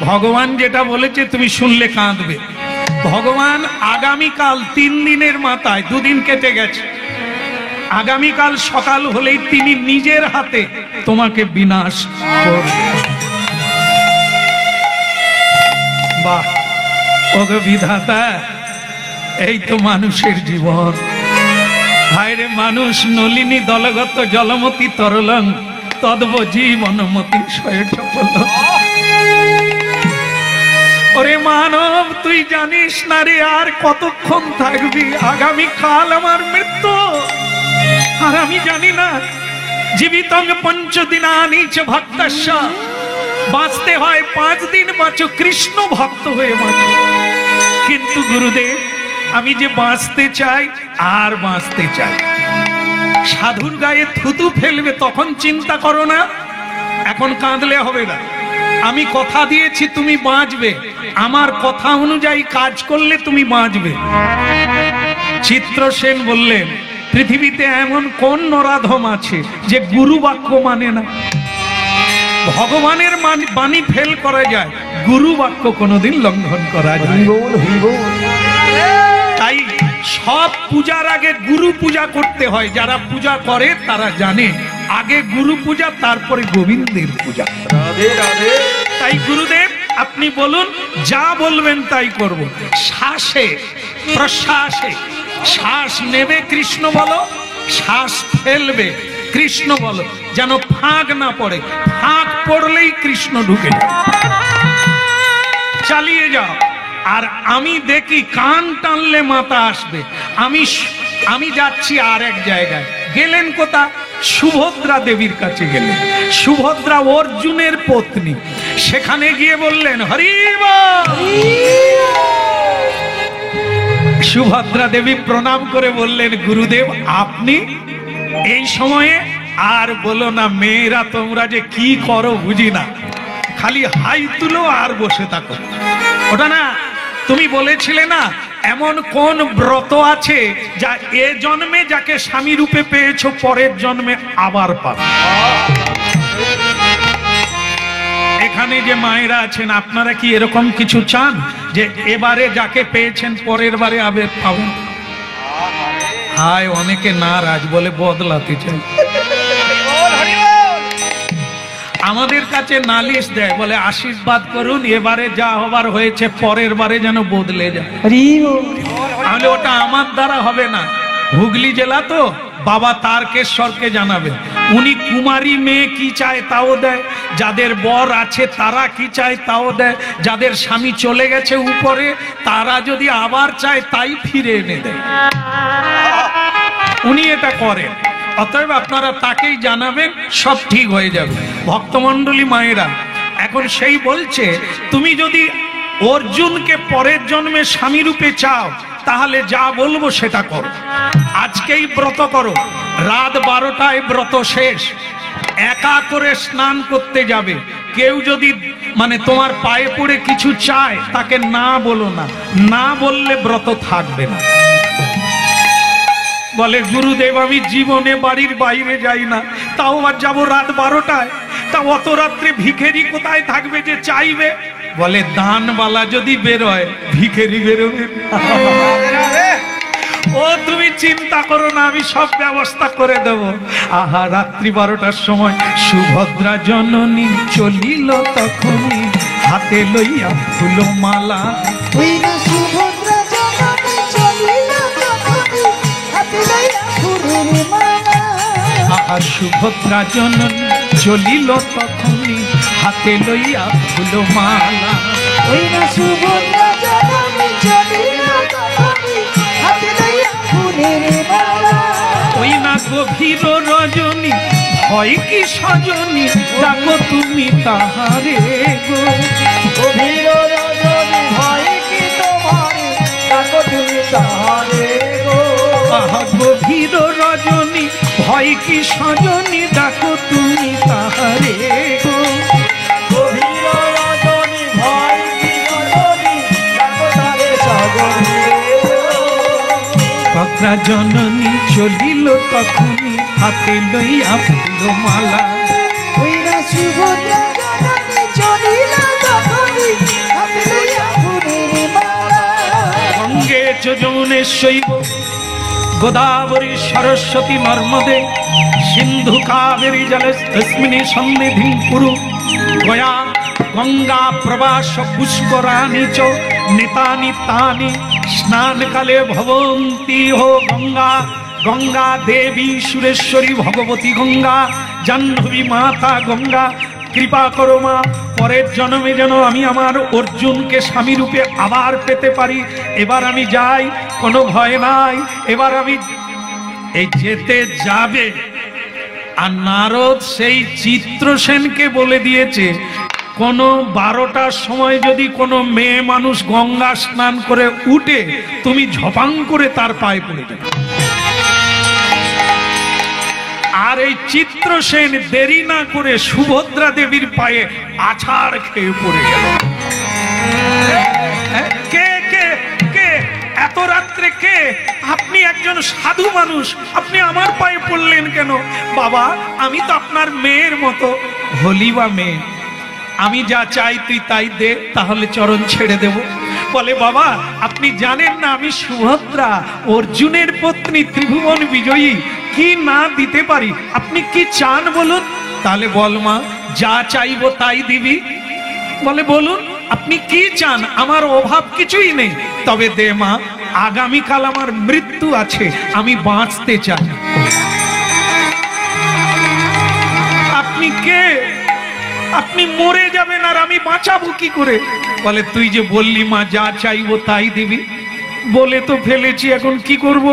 ভগবান যেটা বলেছে তুমি শুনলে কাঁদবে। ভগবান আগামীকাল 3 দিনের মাথায় 2 দিন কেটে গেছে, আগামীকাল সকাল হলেই তিনি নিজের হাতে তোমাকে বিনাশ করবে। বাহ, ওগো বিধাতা, এই তো মানুষের জীবন। ভাইরে মানুষ, নলিনী দলগত জলমতি তরলং তদ্ব জীবনমতি স্বয়ং। ওরে মানব, তুই জানিস না রে আর কতক্ষণ থাকবি? আগামীকাল আমার মৃত্যু, আর আমি জানি না। জীবিতং পঞ্চদিনানি চ ভক্তস্য, বাঁচতে হয় 5 দিন বাঁচো, কৃষ্ণ ভক্ত হয়ে বাঁচো। কিন্তু গুরুদেব, আমি যে বাঁচতে চাই আর বাঁচতে চাই। সাধুর গায়ে থুতু ফেলবে তখন চিন্তা করো না, এখন কাঁদলে হবে না। আমি কথা দিয়েছি তুমি বাঁচবে, আমার কথা অনুযায়ী কাজ করলে তুমি বাঁচবে। চিত্রসেন বললেন, পৃথিবীতে এমন কোন নরাধম আছে যে গুরু বাক্য মানে না? ভগবানের বাণী ফেল করা যায়, গুরু বাক্য কোনোদিন লঙ্ঘন করা যায়। তাই সব পূজার আগে গুরু পূজা করতে হয়। যারা পূজা করে তারা জানে আগে গুরু পূজা, তারপরে গোবিন্দের পূজা। রাধে রাধে। তাই গুরুদেব আপনি বলুন, যা বলবেন তাই করব। শ্বাসে প্রশ্বাসে, শ্বাস নেবে কৃষ্ণ বলো, শ্বাস ফেলবে কৃষ্ণ বলো, যেন ফাঁক না পড়ে। ফাঁক পড়লেই কৃষ্ণ ঢুকে যায়। চালিয়ে যাও। আর আমি দেখি কান টানলে মাথা আসবে। আমি যাচ্ছি আর এক জায়গায়। গেলেন কোথা? সুভদ্রা দেবীর কাছে গেলেন। সুভদ্রা অর্জুনের পত্নী। সেখানে গিয়ে বললেন হরি বল। সুভদ্রা দেবী প্রণাম করে বললেন, গুরুদেব আপনি এই সময়ে? আর বলো না, মেয়েরা তোমরা যে কি করো বুঝি না, খালি হাই তুলো আর বসে থাকো। ওটা না, তুমি বলেছিলে না এমন কোন ব্রত আছে যা এ জন্মে যাকে স্বামী রূপে পেয়েছো পরের জন্মে আবার পাবে? এখানে যে মায়েরা আছেন, আপনারা কি এরকম কিছু চান যে এবারে যাকে পেয়েছেন পরের বারে আবার পাবেন? হায়, অনেকে নারাজ, বলে বদলাতে চাই। আমাদের কাছে নালিশ দেয়, বলে আশীর্বাদ করুন, এবারে যা হবার হয়েছে পরের বারে যেন বদলে যায়। তাহলে ওটা আমার দ্বারা হবে না। হুগলি জেলা তো, বাবা তারকেশ্বরকে জানাবেন, উনি কুমারী মেয়ে কি চায় তাও দেয়, যাদের বর আছে তারা কি চায় তাও দেয়, যাদের স্বামী চলে গেছে উপরে তারা যদি আবার চায় তাই ফিরে এনে দেয়। উনি এটা করেন। অতএব আপনারা তাকেই জানাবেন, সব ঠিক হয়ে যাবে। ভক্তমণ্ডলী মায়েরা, এখন সেই বলছে তুমি যদি অর্জুনকে পরের জন্মে স্বামী রূপে চাও তাহলে যা বলবো সেটা করো। আজকেই ব্রত করো, রাত 12টায় ব্রত শেষ, একা করে স্নান করতে যাবে। কেউ যদি তোমার পায়ে পড়ে কিছু চায় তাকে না বলো না, না বললে ব্রত থাকবে না। বলে গুরুদেব আমি জীবনে বাড়ির বাইরে যাই না, তাও আর যাবো রাত 12টায়, তা অত রাত্রে ভিখেরি কোথায় থাকবে যে চাইবে? বলে দানবালা যদি বেরোয় ভিখেরি বেরোবে। ও তুমি চিন্তা করো না, আমি সব ব্যবস্থা করে দেব। আহা, রাত্রি 12টার সময় সুভদ্রা জননী চলিল তখনই হাতে লইয়া ফুলমালা। আহা, সুভদ্রা জননী চলিল তখনই হাতে লইয়া ফুলমালা। ওই না গভীর রজনী হয় কি সজনী, ডাকো তুমি তাহারে গো। গভীর রজনী হয় কি তোমারে, ডাকো তুমি তাহারে গো। আহা, গভীর রজনী হয় কি সজনী, ডাকো তুমি তাহারে গো। গভীর রজনী হয় কি সজনী, ডাকো তারে সজনী গো। ভদ্রা জননী চলিল তখনই হাতে লইয়া ফুলমালা। ওই না সুভদ্রা জননী চলিল তখনই হাতে লইয়া ফুলের মালা। গঙ্গে চ যমুনে শৈব গোদাবরী সরস্বতী নর্মদে সিন্ধু কাবেরী জলস্মিনী সন্নিধিং কুরু গয়া গঙ্গা প্রবাস পুষ্করাণি চ নিতানি তানি স্নানকালে ভবন্তি হো গঙ্গা। গঙ্গা দেবী সুরেশ্বরী ভগবতী গঙ্গা, জাহ্নবী মাতা গঙ্গা, কৃপা করো মা, পরের জন্মে যেন আমি আমার অর্জুনকে স্বামী রূপে আবার পেতে পারি। এবার আমি যাই, কোনো ভয় নাই, এবার আমি এই যেতে যাবে। আর নারদ সেই চিত্রসেনকে বলে দিয়েছে, কোনো 12টার সময় যদি কোনো মেয়ে মানুষ গঙ্গা স্নান করে উঠে, তুমি ঝপাং করে তার পায়ে পড়ে যাবে। আর এই চিত্রসেন দেরি না করে সুভদ্রা দেবীর পায়ে আছাড় খেয়ে পড়ে গেল। কে কে কে এত রাত্রে কে? আপনি একজন সাধু মানুষ, আপনি আমার পায়ে পড়লেন কেন? বাবা, আমি তো আপনার মেয়ের মতো। হলি বা মেয়ে, আমি যা চাই তুই তাই দে, তাহলে চরণ ছেড়ে দেব। বলে বাবা আপনি জানেন না আমি সুভদ্রা, অর্জুনের পত্নী, ত্রিভুবন বিজয়ী, কি না দিতে পারি? আপনি কি চান বলুন? তাহলে বল মা, যা চাইবো তাই দিবি। বলে বলুন আপনি কি চান? আমার অভাব কিছুই নেই, তবে দে মা, আগামীকাল আমার মৃত্যু আছে, আমি বাঁচতে চাই। আপনি কে? আপনি মরে যাবেন আর আমি বাঁচাবো কি করে? বলে তুই যে বললি মা যা চাইবো তাই দিবি, বলে তো ফেলেছি, এখন কি করব?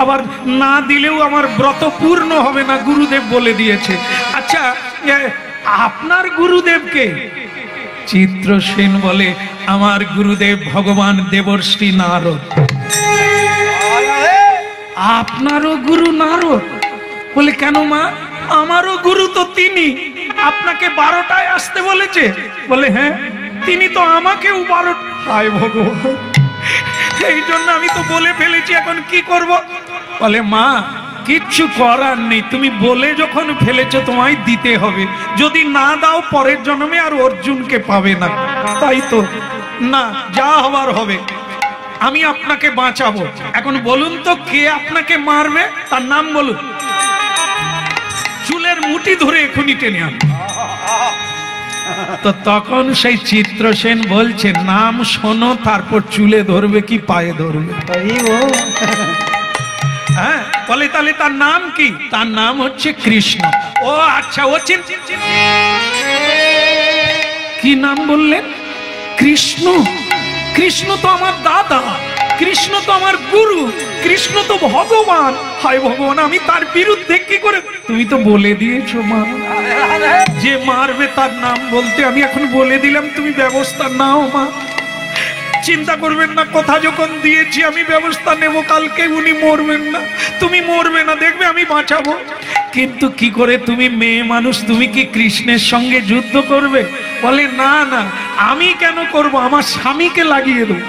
আবার না দিলেও আমার ব্রত পূর্ণ হবে না, গুরুদেব বলে দিয়েছে। আচ্ছা আপনার গুরুদেবকে? চিত্রসেন বলে আমার গুরুদেব ভগবান দেবর্ষি নারদ। আপনারও গুরু নারদ? বলে কেন মা? আমারও গুরু তো তিনি। আপনাকে 12টায় আসতে বলেছে? বলে হ্যাঁ, তিনি তো আমাকেও 12টায়। ভগবান, এই জন্য আমি তো বলে ফেলেছি, এখন কি করব? বলে মা কিচ্ছু করার নেই, তুমি বলে যখন ফেলেছো তোমায় দিতে হবে, যদি না দাও পরের জন্মে আর অর্জুনকে পাবে না। তাই তো না, যা হবার হবে। আমি আপনাকে বাঁচাবো। এখন বলুন তো কে আপনাকে মারবে, তার নাম বলুন। চুলের মুঠি ধরে এখনই টেনে আন। তো তখন সেই চিত্রসেন বলছে নাম শোনো, তারপর চুলে ধরবে কি পায়ে ধরবে। হ্যাঁ, বলে তাহলে তার নাম কি? তার নাম হচ্ছে কৃষ্ণ। ও আচ্ছা, ও কি নাম বললেন? কৃষ্ণ। কৃষ্ণ তো আমার দাদা, কৃষ্ণ তো আমার গুরু, কৃষ্ণ তো ভগবান। হায় ভগবান, আমি তার বিরুদ্ধে কি করে? তুমি তো বলে দিয়েছো মা, যে মারবে তার নাম বলতে। আমি এখন বলে দিলাম, তুমি ব্যবস্থা নাও মা, চিন্তা করবেন না। কথা যখন দিয়েছি আমি ব্যবস্থা নেব। কালকে উনি মরবেন না, তুমি মরবে না, দেখবে আমি বাঁচাবো। কিন্তু কি করে? তুমি মেয়ে মানুষ, তুমি কি কৃষ্ণের সঙ্গে যুদ্ধ করবে? বলে না না, আমি কেন করব, আমার স্বামীকে লাগিয়ে দেবো।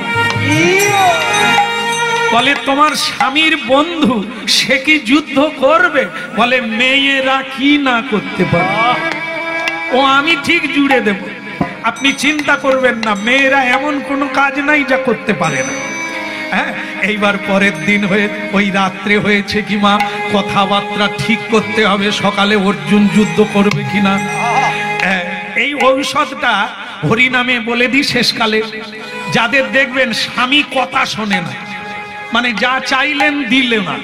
বলে তোমার স্বামীর বন্ধু, সে কি যুদ্ধ করবে? বলে মেয়েরা কি না করতে পারে, ও আমি ঠিক জুড়ে দেব, আপনি চিন্তা করবেন না। মেয়েরা এমন কোনো কাজ নাই যা করতে পারে না। হ্যাঁ, এইবার পরের দিন হয়ে ওই রাত্রে হয়েছে কি মা, কথাবার্তা ঠিক করতে হবে, সকালে অর্জুন যুদ্ধ করবে কিনা। এই ঔষধটা হরিনামে বলে দিই শেষকালে, যাদের দেখবেন স্বামী কথা শোনে না, মানে যা চাইলেন দিল না,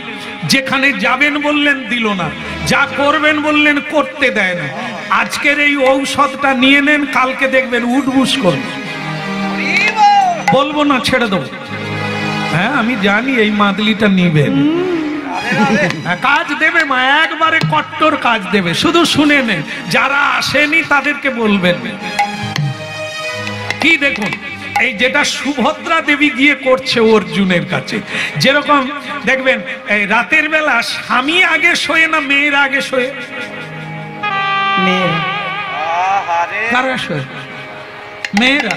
যেখানে যাবেন বললেন দিল না, যা করবেন বললেন করতে দেয় না, আজকের এই ঔষধটা নিয়ে নেন, কালকে দেখবেন উঠবুস করবে। বলবো না, ছেড়ে দেবো। হ্যাঁ, আমি জানি এই মাদলিটা নিবেন, কাজ দেবে মা, একবারে কট্টর কাজ দেবে। শুধু শুনে নেন, যারা আসেনি তাদেরকে বলবেন কি। দেখুন, এই যেটা সুভদ্রা দেবী গিয়ে করছে অর্জুনের কাছে, যেরকম দেখবেন এই রাতের বেলা স্বামী আগে শোয়ে না মেয়েরা আগে শোয়ে? কারা শোয়ে? মেয়েরা।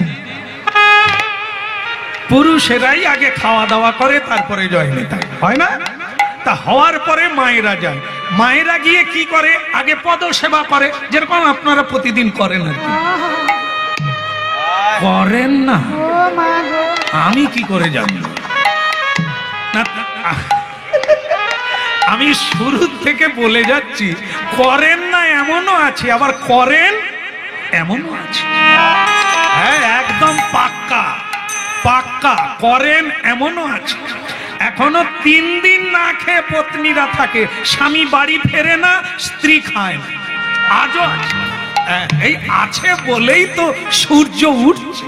পুরুষেরাই আগে খাওয়া দাওয়া করে, তারপরে জয় নেতা হয় না? তা হওয়ার পরে মায়েরা যায়। মায়েরা গিয়ে কি করে? আগে পদ সেবা করে, যেরকম আপনারা প্রতিদিন করেন আর কি। করেন না? আমি কি করে জানি না, আমি শুরু থেকে বলে যাচ্ছি, করেন না এমনও আছে, আবার করেন এমনও আছে। হ্যাঁ, একদম পাক্কা পাক্কা করেন এমনও আছে। এখনো 3 দিন না খেয়ে পত্নীরা থাকে, স্বামী বাড়ি ফেরে না, স্ত্রী খায় না, আজও আছে। এই আছে বলেই তো সূর্য উঠছে।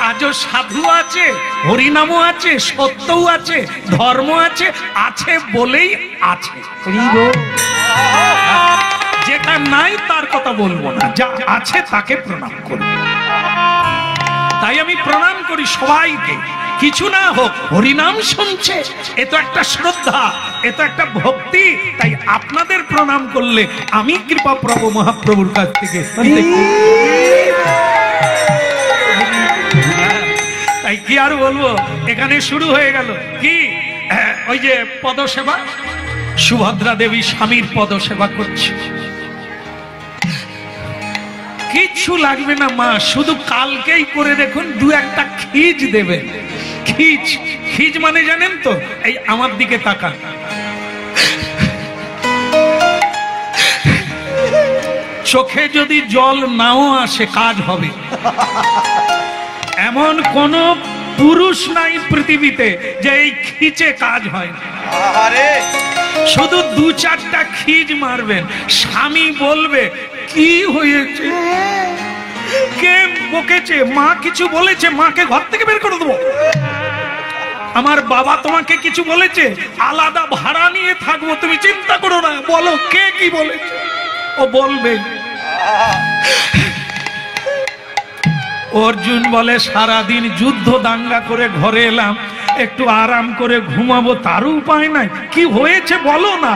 আজও সাধু আছে, হরিনামও আছে, সত্যও আছে, ধর্ম আছে, আছে বলেই আছে। যেটা নাই তার কথা বলবো না, যা আছে তাকে প্রণাম করব। তাই আমি প্রণাম করি সবাইকে, কিছু না হোক হরিনাম শুনছে, এ তো একটা শ্রদ্ধা, এ তো একটা ভক্তি। তাই আপনাদের প্রণাম করলে আমি কৃপা প্রভু মহাপ্রভুর কাছ থেকে। তাই কি আর বলবো, এখানে শুরু হয়ে গেল কি, ওই যে পদসেবা, সুভদ্রা দেবী স্বামীর পদসেবা করছে। কিচ্ছু লাগবে না মা, শুধু কালকেই করে দেখুন, 2-1টা খিজ দেবে। খিজ, খিজ মানে জানেন তো? এই আমার দিকে তাকান, চোখে যদি জল নাও আসে কাজ হবে। এমন কোন পুরুষ নাই পৃথিবীতে যে এই খিচে কাজ হয় না। শুধু 2-4টা খিজ মারবেন, স্বামী বলবে কি হয়েছে, কে বকেছে, মা কিছু বলেছে, মাকে ঘর থেকে বের করে দেবো। আমার বাবা তোমাকে কিছু বলেছে, আলাদা ভাড়া নিয়ে থাকবো, তুমি চিন্তা করো না, বলো কে কি বলেছে। ও বলবে। অর্জুন বলে সারাদিন যুদ্ধ দাঙ্গা করে ঘরে এলাম, একটু আরাম করে ঘুমাবো, তারও উপায় নাই। কি হয়েছে বলো না।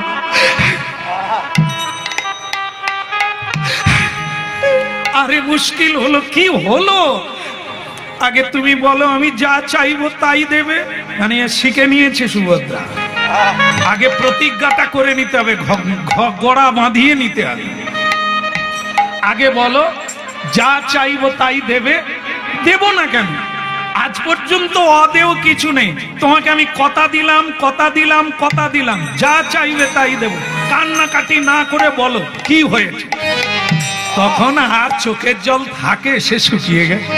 আরে মুশকিল হলো, কি হলো আগে তুমি বলো, আমি যা চাইবো তাই দেবে। মানে শিখে নিয়েছে সুভদ্রা। আগে প্রতিজ্ঞাটা করে নিতে হবে, গড়া বাঁধিয়ে নিতে হবে। আগে বলো যা চাইবো তাই দেবে। দেব না কেন? আজ পর্যন্ত অদেও কিছু নেই। তোমাকে আমি কথা দিলাম, কথা দিলাম, কথা দিলাম, যা চাইবে তাই দেব। কান্নাকাটি না করে বলো কি হয়েছে। তখন আর চোখের জল থাকে, সে শুকিয়ে গেছে।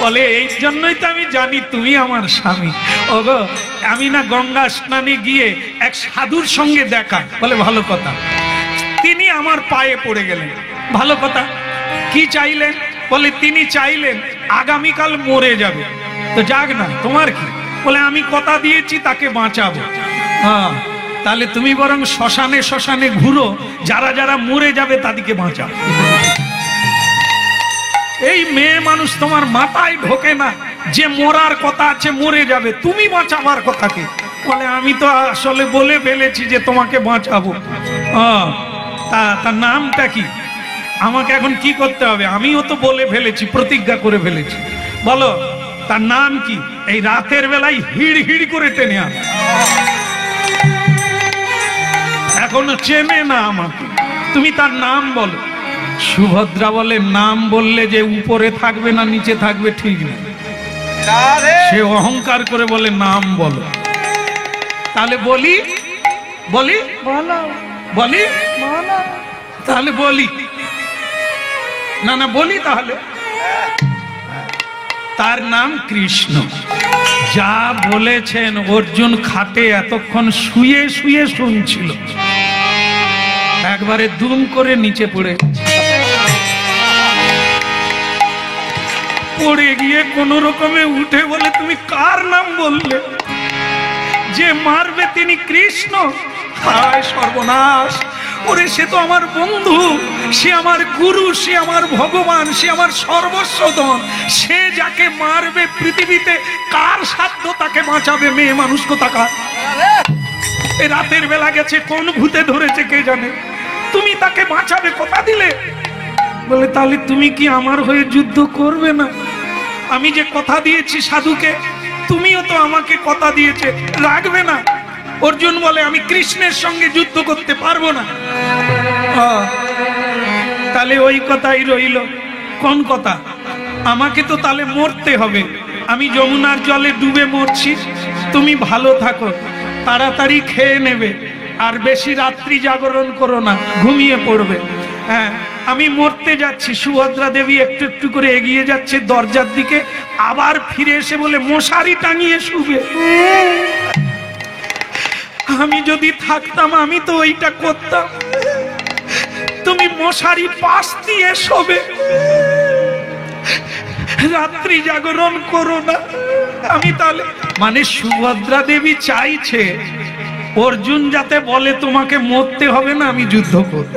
বলে এই জন্যই তো আমি জানি তুমি আমার স্বামী। ওগো, আমি না গঙ্গা স্নানে গিয়ে এক সাধুর সঙ্গে দেখা। বলে ভালো কথা। তিনি আমার পায়ে পড়ে গেলেন। ভালো কথা। কি চাইলেন? বলে তিনি চাইলেন আগামীকাল মরে যাবে। তো যাক না, তোমার কি? বলে আমি কথা দিয়েছি তাকে বাঁচাবো। হ্যাঁ, তাহলে তুমি বরং শ্মশানে শ্মশানে ঘুরো, যারা যারা মরে যাবে তাদেরকে বাঁচাও। এই মেয়ে মানুষ তোমার মাথায় ঢোকে না যে মরার কথা আছে, মরে যাবে, তুমি বাঁচাবার কথা কি? বলে আমি তো আসলে বলে ফেলেছি যে তোমাকে বাঁচাবো। তার নামটা কি? আমাকে এখন কি করতে হবে? আমিও তো বলে ফেলেছি, প্রতিজ্ঞা করে ফেলেছি। বলো তার নাম কি? এই রাতের বেলায় হিড় হিড় করে টেনে আন। এখনো চেনে না আমাকে, তুমি তার নাম বলো। সুভদ্রা বলে নাম বললে যে উপরে থাকবে না নিচে থাকবে ঠিক নেই। সে অহংকার করে বলে নাম বলো। তাহলে বলি বলি বলি তাহলে বলি না না বলি তাহলে। তার নাম কৃষ্ণ। যা বলেছেন অর্জুন খাটে এতক্ষণ শুয়ে শুয়ে শুনছিল, একবারে দুম করে নিচে পড়ে গিয়ে কোন রকমে উঠে বলে তুমি কার নাম বললে? যে মারবে তিনি কৃষ্ণ। হায় সর্বনাশ! ওরে সে তো আমার বন্ধু, সে আমার গুরু, সে আমার ভগবান, সে আমার সর্বস্ব ধন। সে যাকে মারবে পৃথিবীতে কার সাধ্য তাকে বাঁচাবে? মেয়ে মানুষ কোথাকার। এ রাতের বেলা গেছে, কোন ভূতে ধরেছে কে জানে। তুমি তাকে বাঁচাবে, কথা দিলে। বলে তাহলে তুমি কি আমার হয়ে যুদ্ধ করবে না? আমি যে কথা দিয়েছি সাধুকে, তুমিও তো আমাকে কথা দিয়েছে, রাখবে না? অর্জুন বলে আমি কৃষ্ণের সঙ্গে যুদ্ধ করতে পারবো না। তাহলে ওই কথাই রইল। কোন কথা? আমাকে তো তাহলে মরতে হবে। আমি যমুনার জলে ডুবে মরছি, তুমি ভালো থাকো, তাড়াতাড়ি খেয়ে নেবে, আর বেশি রাত্রি জাগরণ করো না, ঘুমিয়ে পড়বে। হ্যাঁ, আমি মরতে যাচ্ছি। সুভদ্রা দেবী একটু একটু করে এগিয়ে যাচ্ছে দরজার দিকে, আবার ফিরে এসে বলে মশারি টাঙিয়ে শুবে। আমি যদি থাকতাম আমি তো ওইটা করতাম। তুমি মশারি পাশ দিয়ে শোবে, রাত্রি জাগরণ করো না। আমি তাহলে মানে সুভদ্রা দেবী চাইছে অর্জুন যাতে বলে তোমাকে মরতে হবে না, আমি যুদ্ধ করব।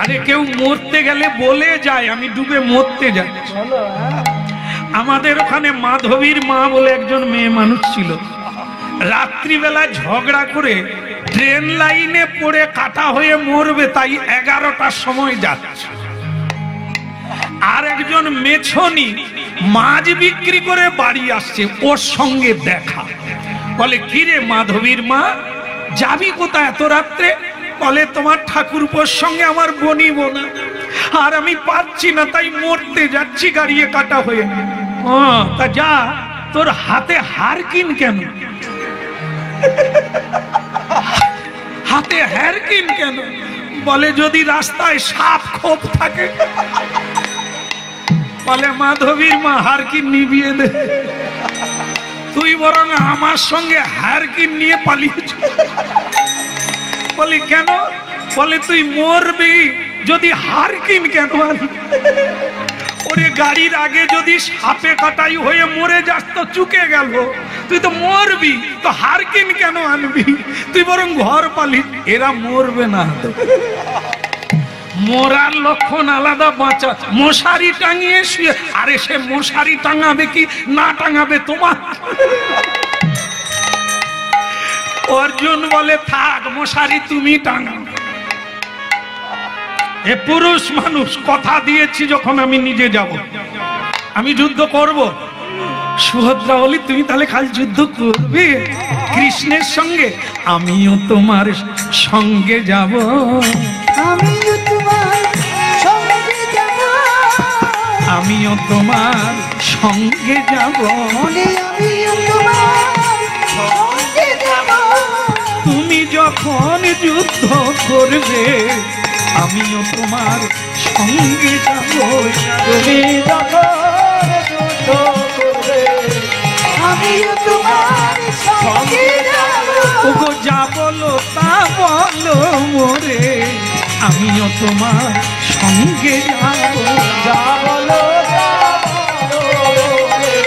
আরে কেউ মরতে গেলে বলে যায় আমি ডুবে মরতে যাই। আমাদের ওখানে মাধবীর মা বলে একজন মেয়ে মানুষ ছিল, রাত্রিবেলা ঝগড়া করে ট্রেন লাইনে পড়ে কাটা হয়ে মরবে, তাই 11টার সময় যাচ্ছে। আর একজন মেছনি মাছ বিক্রি করে বাড়ি আসছে, ওর সঙ্গে দেখা। বলে কিরে মাধবীর মা, যাবি কোথায় এত রাত্রে? বলে তোমার ঠাকুরপোর সঙ্গে আমার বনিব না, আর আমি পাচ্ছি না, তাই মরতে যাচ্ছি গাড়িয়ে কাটা হয়ে। তা যা, তোর হাতে হারকিন কেন? হাতে হারকিন কেন? বলে যদি রাস্তায় সাপ খোপ থাকে। বলে মাধবীর মা হারকিন নিভিয়ে দে, তুই বরং আমার সঙ্গে হারকিন নিয়ে পালিয়েছ। বলি কেন? বলে তুই মরবি, যদি হারকিন কেন আনবি? ওরে গাড়ির আগে যদি সাপে কাটাই হয়ে মরে যাস তো চুকে গেল, তুই তো মরবি, তো হারকিন কেন আনবি? তুই বরং ঘর পালি। এরা মরবে না, মরার লক্ষণ আলাদা, বাঁচা। মশারি টাঙিয়ে শুয়ে, আরে সে মশারি টাঙাবে কি না টাঙাবে তোমার? অর্জুন বলে থাক, মশারি তুমি টাঙাও। এ পুরুষ মানুষ, কথা দিয়েছি যখন আমি নিজে যাব, আমি যুদ্ধ করব। সুভদ্রা বলি তুমি তাহলে কাল যুদ্ধ করবে কৃষ্ণের সঙ্গে? আমিও তোমার সঙ্গে যাব। আমিও তোমার সঙ্গে যাব, আমিও তোমার সঙ্গে যাব। মনে আমিও তোমার সঙ্গে যাব। তুমি যখন যুদ্ধ করবে আমিও তোমার সঙ্গে যাব। তুমি যখন যুদ্ধ করবে আমিও তোমার সঙ্গে যাব। ওগো যা বলো তা বলো মোরে, আমিও তোমার সঙ্গে যাব। যা বলো তা বলো রে,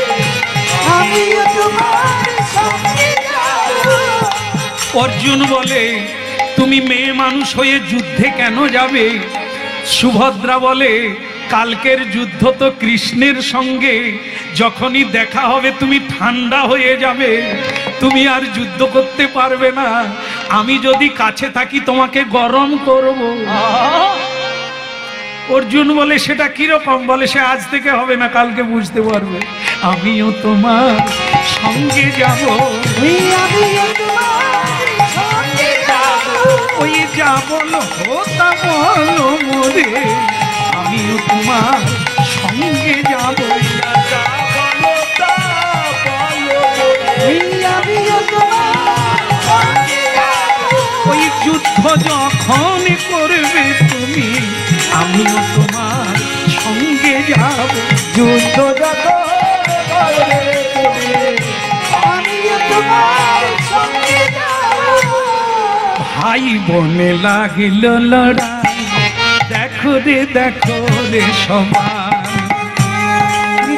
আমিও তোমার সঙ্গে যাব। অর্জুন বলে তুমি মেয়ে মানুষ হয়ে যুদ্ধে কেন যাবে? সুভদ্রা বলে কালকের যুদ্ধ তো কৃষ্ণের সঙ্গে, যখনই দেখা হবে তুমি ঠান্ডা হয়ে যাবে, তুমি আর যুদ্ধ করতে পারবে না। আমি যদি কাছে থাকি তোমাকে গরম করব। অর্জুন বলে সেটা কিরকম? বলে সে আজ থেকে হবে না, কালকে বুঝতে পারবে। আমিও তোমার সঙ্গে যাব। ওই আমিও তোমার সঙ্গে যাব। ওই যা বলো তা বলো মোরে, আমিও তোমার সঙ্গে যাব। যা বলো তা বলো ওই আমিও তোমার সঙ্গে যাব। ওই যুদ্ধ যখন করবে তুমি আমিও তোমার সঙ্গে যাব। যুদ্ধ যখন করবে তুমি আমিও তোমার সঙ্গে যাব। ভাই বনে লাগিল লড়াই, দেখো রে সবাই।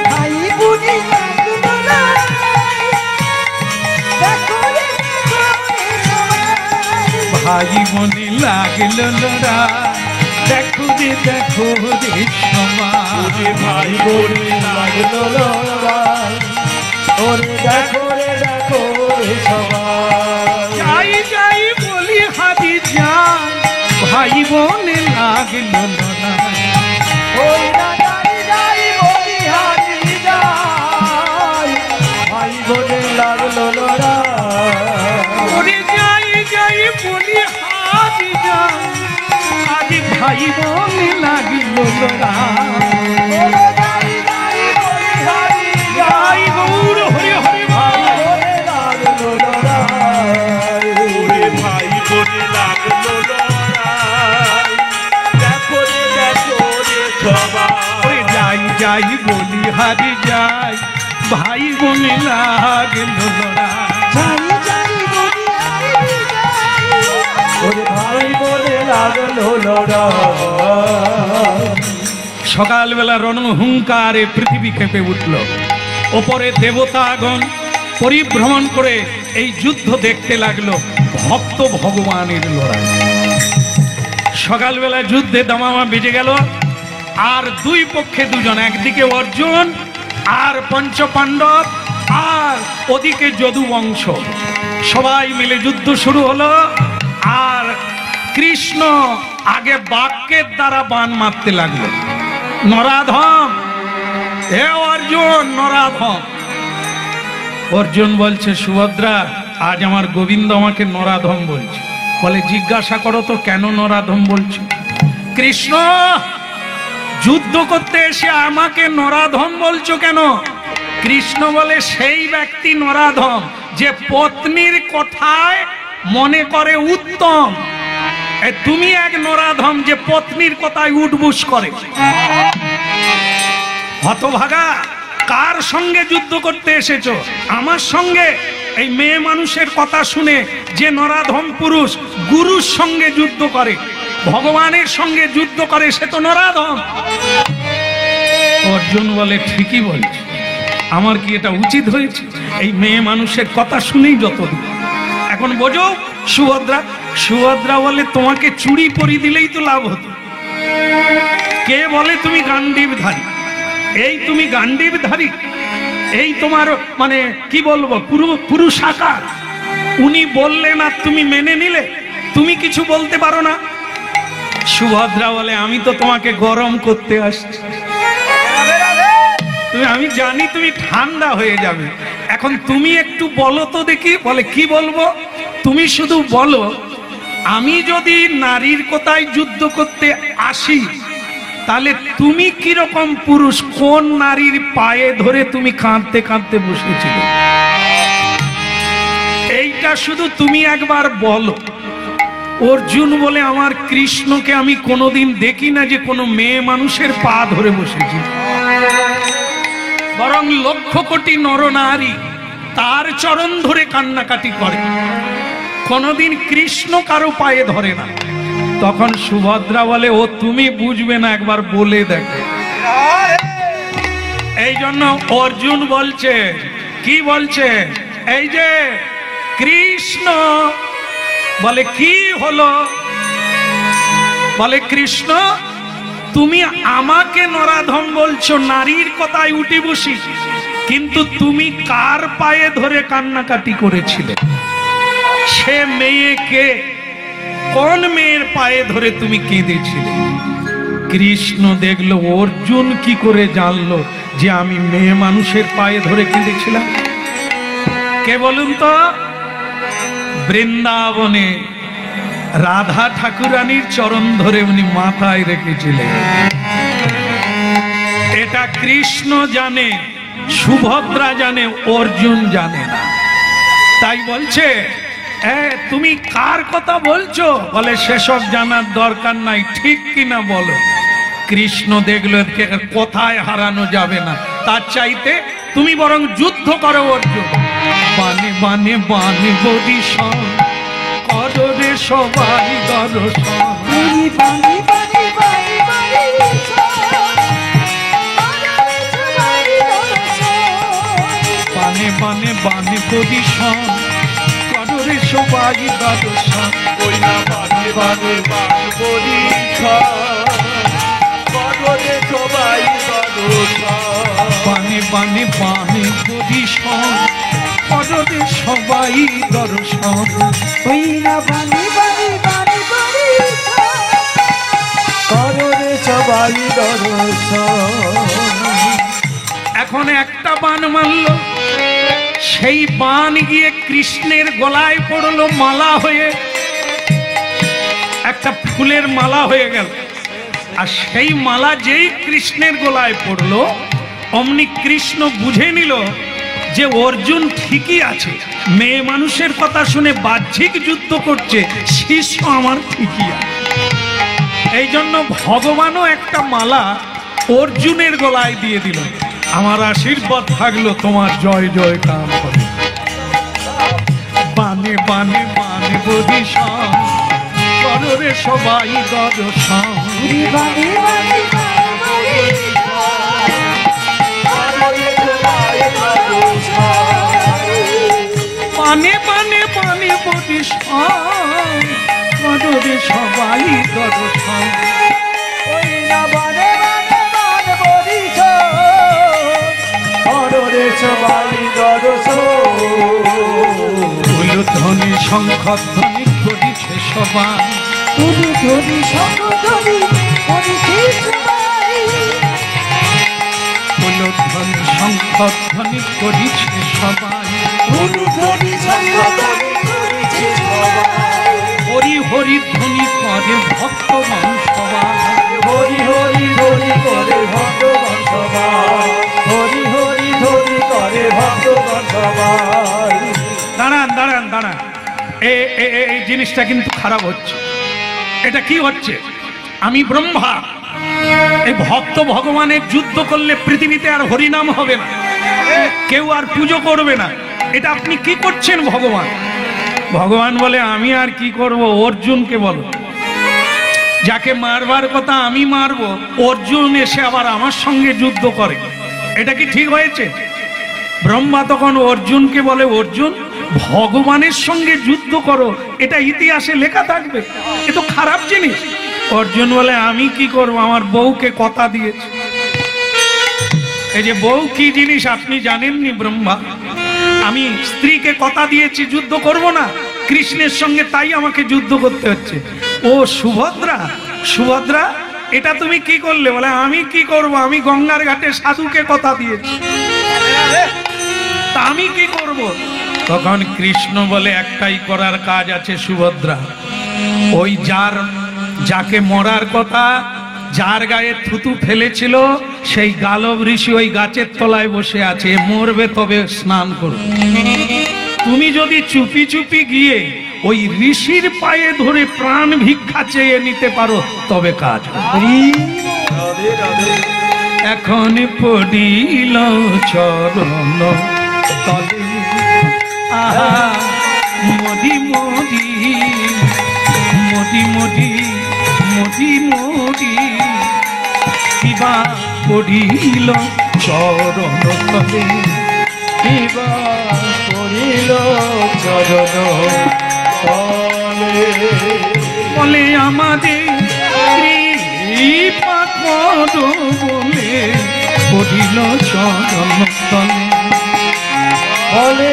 ভাই বুনি লাগলো না, দেখো রে সবাই। ভাই বনে লাগিল লড়াই, দেখো রে সবাই। ওরে ভাই বলে লাগলো লড়াই, ওরে দেখো রে সবাই। যাই বলি হারি যাই, ভাই বনে লাগিল লড়াই। ওই না যাই বলি হারি যাই, ভাই বোনে লাগলো লড়াই। ওরে যাই বলি হারি যাই, আজ ভাই বনে লাগিল লড়াই। ওরে যাই বলি হারি যাই গৌর হরি হরি ভাই ভাই। বোনে লাগলো লড়াই। ওরে ভাই বলে লাগলো লড়াই, দেখো রে সবাই। ওরে যাই বলি হারি যাই, ভাই বনে লাগিল লড়াই। যাই বলি হারি যাই, ওরে ভাই বোনে লাগলো লড়াই। সকালবেলা রণহুঙ্কারে পৃথিবী কেঁপে উঠল। ওপরে দেবতাগণ পরিভ্রমণ করে এই যুদ্ধ দেখতে লাগলো। ভক্ত ভগবানের লড়াই। সকালবেলা যুদ্ধে দামামা বেজে গেল। আর দুই পক্ষে দুজন, একদিকে অর্জুন আর পঞ্চপাণ্ডব, আর ওদিকে যদু বংশ, সবাই মিলে যুদ্ধ শুরু হলো। আর কৃষ্ণ আগে বাক্যের দ্বারা বাণ মারতে লাগলো। নরাধম, হে অর্জুন নরাধম। অর্জুন বলছে সুভদ্রা আজ আমার গোবিন্দ আমাকে নরাধম বলছে। বলে জিজ্ঞাসা করো তো কেন নরাধম বলছে? কৃষ্ণ যুদ্ধ করতে এসে আমাকে নরাধম বলছো কেন? কৃষ্ণ বলে সেই ব্যক্তি নরাধম যে পত্নীর কথায় মনে করে উত্তম। তুমি এক নরাধম যে পত্নীর কথায় উঠবুস করে। হতভাগা, কার সঙ্গে যুদ্ধ করতে এসেছো? আমার সঙ্গে? এই মেয়ে মানুষের কথা শুনে যে নরাধম পুরুষ গুরুর সঙ্গে যুদ্ধ করে, ভগবানের সঙ্গে যুদ্ধ করে, সে তো নরাধম। অর্জুন বলে ঠিকই বলছে, আমার কি এটা উচিত হয়েছে? এই মেয়ে মানুষের কথা শুনেই যত দূর। এখন বোঝো সুভদ্রা বলে তোমাকে চুড়ি পরিয়ে দিলেই তো লাভ হতো। কে বলে তুমি গান্ডীবধারী? এই তুমি গান্ডীবধারী, এই তোমার মানে কি বলবো পুরুষ আকার। উনি বললেন আর তুমি মেনে নিলে, তুমি কিছু বলতে পারো না। সুভদ্রা বলে আমি তো তোমাকে গরম করতে আসছি। আমি জানি তুমি ঠান্ডা হয়ে যাবে। এখন তুমি একটু বলো তো দেখি। বলে কি বলবো? তুমি শুধু বলো, আমি যদি নারীর কোথায় যুদ্ধ করতে আসি তাহলে তুমি কিরকম পুরুষ, কোন নারীর পায়ে ধরে তুমি কাঁদতে কাঁদতে বসেছিলে? এইটা শুধু তুমি একবার বলো। অর্জুন বলে, আমার কৃষ্ণকে আমি কোনোদিন দেখি না যে কোনো মেয়ে মানুষের পা ধরে বসেছি, বরং লক্ষ কোটি নরনারী তার চরণ ধরে কান্নাকাটি করে, কোনোদিন কৃষ্ণ কারো পায়ে ধরে না। তখন সুভদ্রা বলে, ও তুমি বুঝবে না, একবার বলে দেখো। এই জন্য অর্জুন বলছে, কি বলছে? এই যে কৃষ্ণ বলে, কি হলো? বলে, কৃষ্ণ তুমি আমাকে নরাধম বলছো, নারীর কথায় উঠি বসি, কিন্তু তুমি কার পায়ে ধরে কান্নাকাটি করেছিলে? সে মেয়েকে, কোন মেয়ের পায়ে ধরে তুমি কেঁদেছিলে? কৃষ্ণ দেখলো অর্জুন কি করে জানলো যে আমি মেয়ে মানুষের পায়ে ধরে কেঁদেছিলাম? কে বলুন তো? বৃন্দাবনে রাধা ঠাকুরানীর চরণ ধরে উনি মাথায় রেখেছিলেন। এটা কৃষ্ণ জানে, সুভদ্রা জানে, অর্জুন জানে না। তাই বলছে, তুমি কার কথা বলছো? বলে, সেসব জানার দরকার নাই, ঠিক কিনা বলো। কৃষ্ণ দেখলো কোথায় হারানো যাবে না, তার চাইতে তুমি বরং যুদ্ধ করো অর্জুন। বানে বানে বানে বদিশন করো রে সবাই দর্শন। বানে বানে বানে বদিশন করো রে সবাই দর্শন। ওই না বানে বানে বান বদিশন করো রে সবাই দর্শন। বানে বানে বানে বদিশন করো রে সবাই দর্শন। ওই না বানি বানি বানি বদিশন করো রে সবাই দর্শন। এখন একটা বান মারল, সেই বান গিয়ে কৃষ্ণের গলায় পড়লো মালা হয়ে, একটা ফুলের মালা হয়ে গেল। আর সেই মালা যেই কৃষ্ণের গলায় পড়লো, অমনি কৃষ্ণ বুঝে নিল যে অর্জুন ঠিকই আছে, মেয়ে মানুষের কথা শুনে বাহ্যিক যুদ্ধ করছে, শিষ্য আমার ঠিকই আছে। এই জন্য ভগবানও একটা মালা অর্জুনের গলায় দিয়ে দিল, আমার আশীর্বাদ থাকলো তোমার জয় জয় কাম হবে। বানে বানে বানে বদিশন করো রে সবাই দর্শন। বানি বানি পানে পানে পানে বদিশন করো রে সবাই দর্শন। ওই না বানে বানে বান বদিশন করো রে সবাই দর্শন। ধ্বনি শঙ্খ ধ্বনি করিছে সবাই, তুমি ধনি সংগনি করিছে সবাই। ধ্বনি শঙ্খ ধ্বনি করিছে সবাই, তুমি ধনি সংগনি করিছে সবাই। হরি হরি ধ্বনি করে ভক্তগণ সবাই। হরি হরি ধনি করে ভগবান সবাই। হরি হরি ধনি করে ভগবান সবাই। দাঁড়ান দাঁড়ান দাঁড়ান, এই জিনিসটা কিন্তু খারাপ হচ্ছে। এটা কি হচ্ছে? আমি ব্রহ্মা, এই ভক্ত ভগবানের যুদ্ধ করলে পৃথিবীতে আর হরিনাম হবে না, কেউ আর পুজো করবে না। এটা আপনি কি করছেন ভগবান? ভগবান বলে, আমি আর কি করব? অর্জুনকে বলো, যাকে মারবার কথা আমি মারবো, অর্জুন এসে আবার আমার সঙ্গে যুদ্ধ করে। এটা কি ঠিক হয়েছে? ব্রহ্মা তখন অর্জুনকে বলে, অর্জুন ভগবানের সঙ্গে যুদ্ধ করো, এটা ইতিহাসে লেখা থাকবে, এ তো খারাপ জিনিস। অর্জুন বলে, আমি কি করব? আমার বউকে কথা দিয়েছে। এই যে বউ কি জিনিস আপনি জানেননি ব্রহ্মা? আমি স্ত্রীকে কথা দিয়েছি যুদ্ধ করব না কৃষ্ণের সঙ্গে, তাই আমাকে যুদ্ধ করতে হচ্ছে। ও সুভদ্রা, সুভদ্রা এটা তুমি কি করলে? বলে আমি কি করব, আমি গঙ্গার ঘাটে সাধুকে কথা দিয়েছি, তা আমি কি করব? তখন কৃষ্ণ বলে একটাই করার কাজ আছে সুভদ্রা, ওই যাকে মরার কথা, যার গায়ে থুতু ফেলেছিল, সেই গালব ঋষি ওই গাছের তলায় বসে আছে, মরবে তবে স্নান করবে। তুমি যদি চুপি চুপি গিয়ে ওই ঋষির পায়ে ধরে প্রাণ ভিক্ষা চেয়ে নিতে পারো তবে কাজ হবে। রাধে রাধে। এখন পড়িল চরণ তলে, আহা মদি মদি মদি মদি মদি মদি, কিবা পড়িল চরণ তলে, কিবা করিল চরণ তলে। বলে আমাদের কৃপা করো বলে পড়িল চরণ তলে। বলে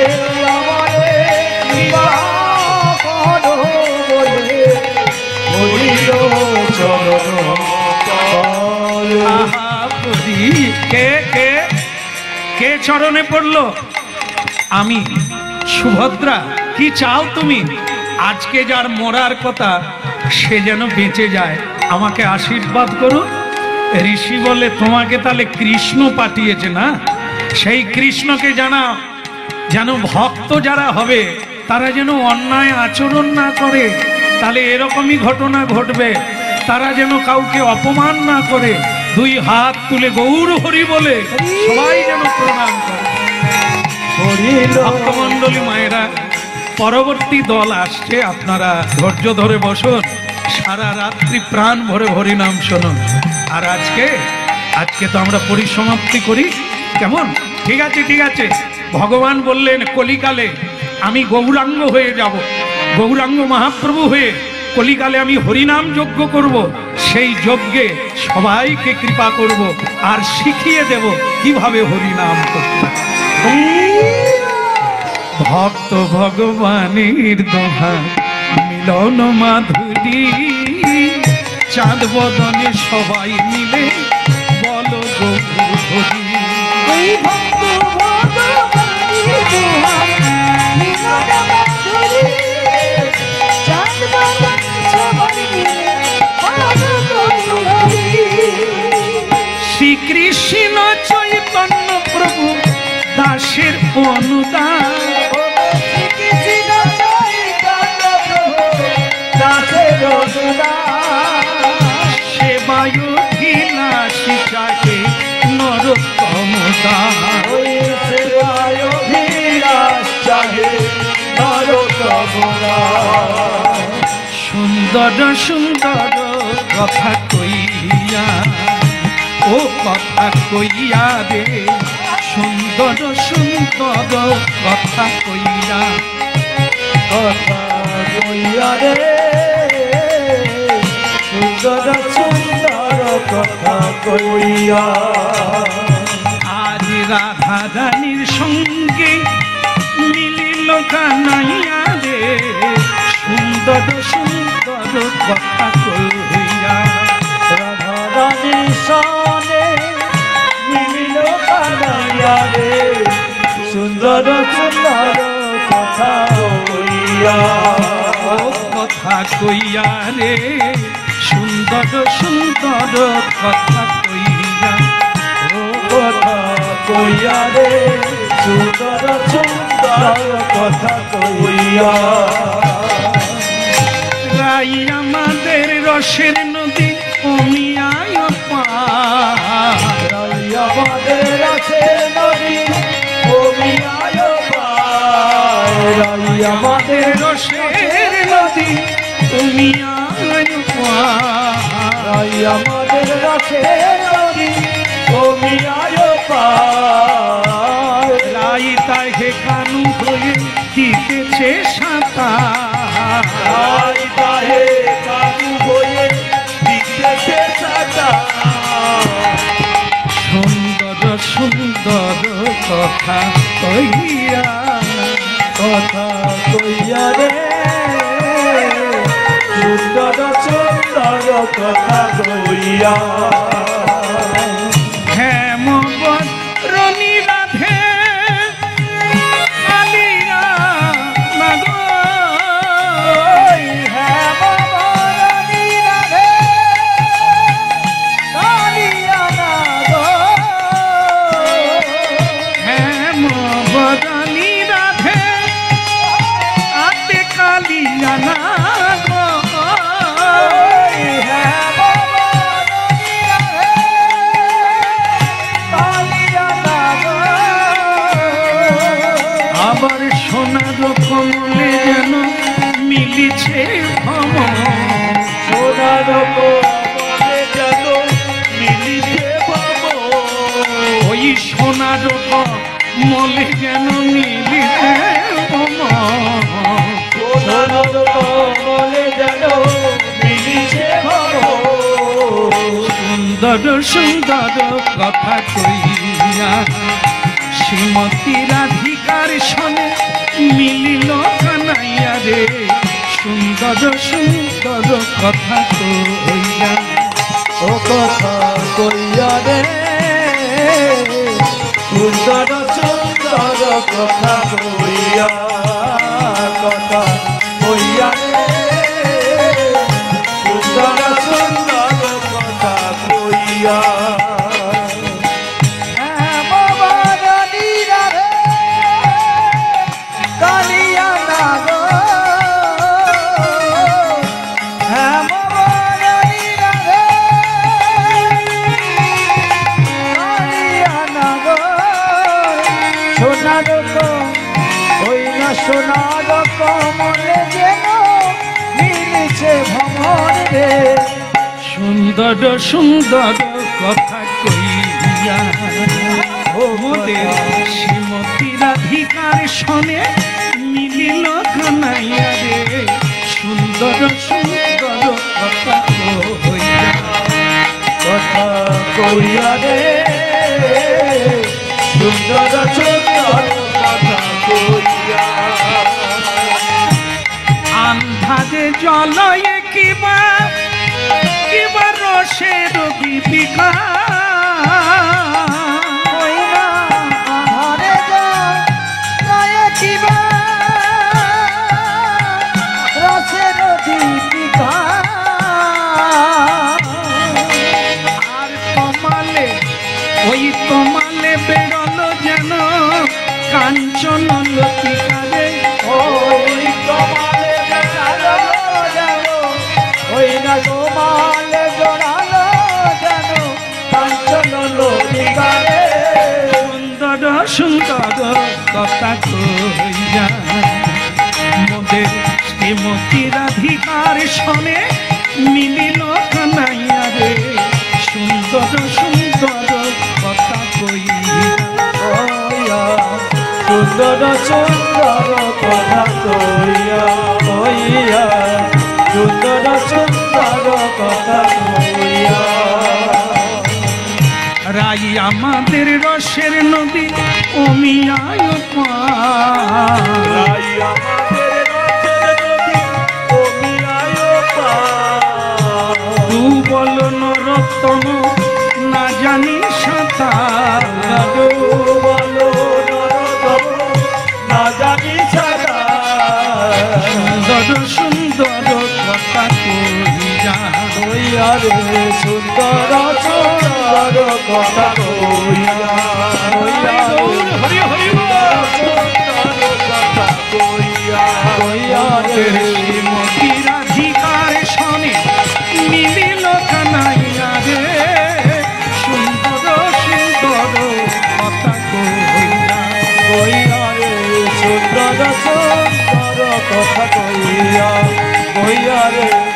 আমারে কিবা করো বলে করিল চরণ তলে। আহা পড়ি, কে কে কে চরণে পড়লো? আমি সুভদ্রা। কি চাও তুমি? আজকে যার মরার কথা সে যেন বেঁচে যায়, আমাকে আশীর্বাদ করো। ঋষি বলে তোমাকে তাহলে কৃষ্ণ পাঠিয়েছে না? সেই কৃষ্ণকে জানাও যেন ভক্ত যারা হবে তারা যেন অন্যায় আচরণ না করে, তাহলে এরকমই ঘটনা ঘটবে। তারা যেন কাউকে অপমান না করে, দুই হাত তুলে গৌর হরি বলে সবাই যেন প্রণাম করে। ভক্তমণ্ডলী মায়েরা, পরবর্তী দল আসছে, আপনারা ধৈর্য ধরে বসুন, সারা রাত্রি প্রাণ ভরে হরিনাম শুনুন। আর আজকে তো আমরা পরিসমাপ্তি করি, কেমন? ঠিক আছে ঠিক আছে। ভগবান বললেন কলিকালে আমি গৌরাঙ্গ হয়ে যাব, গৌরাঙ্গ মহাপ্রভু হয়ে কলিকালে আমি হরিনাম যজ্ঞ করব। সেই যজ্ঞে সবাইকে কৃপা করব আর শিখিয়ে দেব কিভাবে হরিনাম করতে। ভক্ত ভগবানের দোহা মিলন মাধুরী, চাঁদ বদনে সবাই মিলে বলো গৌর হরি। ওই ভক্ত ভগবানের দোহাই মিলন মাধুরী, চাঁদ বদনে সবাই মিলে বলো গৌর হরি। শ্রীকৃষ্ণ চৈতন্য প্রভু দাসের অনুদান, কৃষ্ণ চৈতন্য প্রভু দাসের অনুদান, সেবায় বিলাসী চাহে নরোত্তম দান। ওই সেবায় অভিলাষ চাহে নরোত্তম দাস। সুন্দর সুন্দর কথা কইয়া, ও কথা কইয়া রে, সুন্দর সুন্দর কথা কইয়া, কথা কইয়া রে, সুন্দর সুন্দর কথা কইয়া। আজ রাধা রানীর সঙ্গে মিলিল কানাইয়া রে, সুন্দর সুন্দর কথা কইয়া। রাধা রানীর সনে মিলিল কানাইয়া রে, সুন্দর সুন্দর কথা কইয়া। ও কথা কইয়া রে, সুন্দর সুন্দর কথা কইয়া। ও কথা কইয়া রে, সুন্দর সুন্দর কথা কইয়া। রাই আমাদের রসের নদী তুমি আয় পার, রাই আমাদের আছে নদী তুমি আয় পার। রাই আমাদের রসের নদী তুমি আয় পার। রাই আমাদের আছে নদী তুমি আয় পার। রাই তাহে কানু হয়ে দিতেছে সাঁতার, রাই তাহে কানু হয়ে দিতেছে সাঁতার। সুন্দর সুন্দর কথা কইয়া, কথা কইয়া রে, সুন্দর সুন্দর সুন্দর কথা কইয়া হেমবরণী রাধে কালিয়া লাগো হেমবরণী রাধে কালিয়া লাগো হেমবরণী রাধে আতে কালিয়া লাগো হেমবরণী রাধে কালিয়া লাগো আবার সোনার কমলে যেন মিলিছে ভ্রমণ সোনার কমলে যেন মিলিছে বাবু ওই সোনার কমলে যেন মিলিছে ভ্রমণ সোনার কমলে যেন মিলিছে বাবু সুন্দর সুন্দর কথা কইয়া শ্রীমতী রাধিকার সনে মিলিল কানাইয়া রে সুন্দর সুন্দর কথা কইয়া ও কথা কইয়া রে সুন্দর সুন্দর কথা কইয়া কথা কইয়া রে সুন্দর সুন্দর কথা কইয়া হেমবরণী রাধে কালিয়া লাগো হেমবরণী রাধে কালিয়া লাগো সোনার ওই না সোনার কমলে যেন মিলেছে ভ্রমণ রে সুন্দর সুন্দর কথা কইয়া মোদের শ্রীমতী রাধিকার সনে মিলিল কানাইয়া রে সুন্দর সুন্দর কথা কইয়া কথা কইয়া রে সুন্দর সুন্দর কথা কইয়া আন্ধারে জলয়ে কিবা কিবা রসের বিপিকা ওই না আধারে যায় কিবা রসের দীপিকা আর কমালে ওই কমালে বেরোলো যেন কাঞ্চন লতিকারে ওই কমালে জড়ালো জানো ওই না কমালে জড়ালো জানো কাঞ্চন লতিকারে সুন্দর সুন্দর কথা কইয়া মোদের শ্রীমতী রাধিকার সনে মিলিল কানাইয়া রে সুন্দর সুন্দর কথা কইয়া কইয়া সুন্দর সুন্দর কথা কইয়া কইয়া সুন্দর সুন্দর কথা কইয়া রাই আমাদের রসের নদী অমিয়ায় রাই আমাদের রথের নদী অমিয়ায় পার তু বল নরতম না জানি সাঁতার বলো নরতম না জানি সারা সুন্দর সুন্দর কথা কইয়া কইয়া রে সুন্দর সুন্দর কথা কইয়া কইয়া হরি হরি সুন্দর কথা কইয়া কইয়া রে শ্রীমতী রাধিকার সনে মিলিল কানাইয়া রে সুন্দর সুন্দর কথা কইয়া কইয়া রে সুন্দর সুন্দর কথা কইয়া কইয়া রে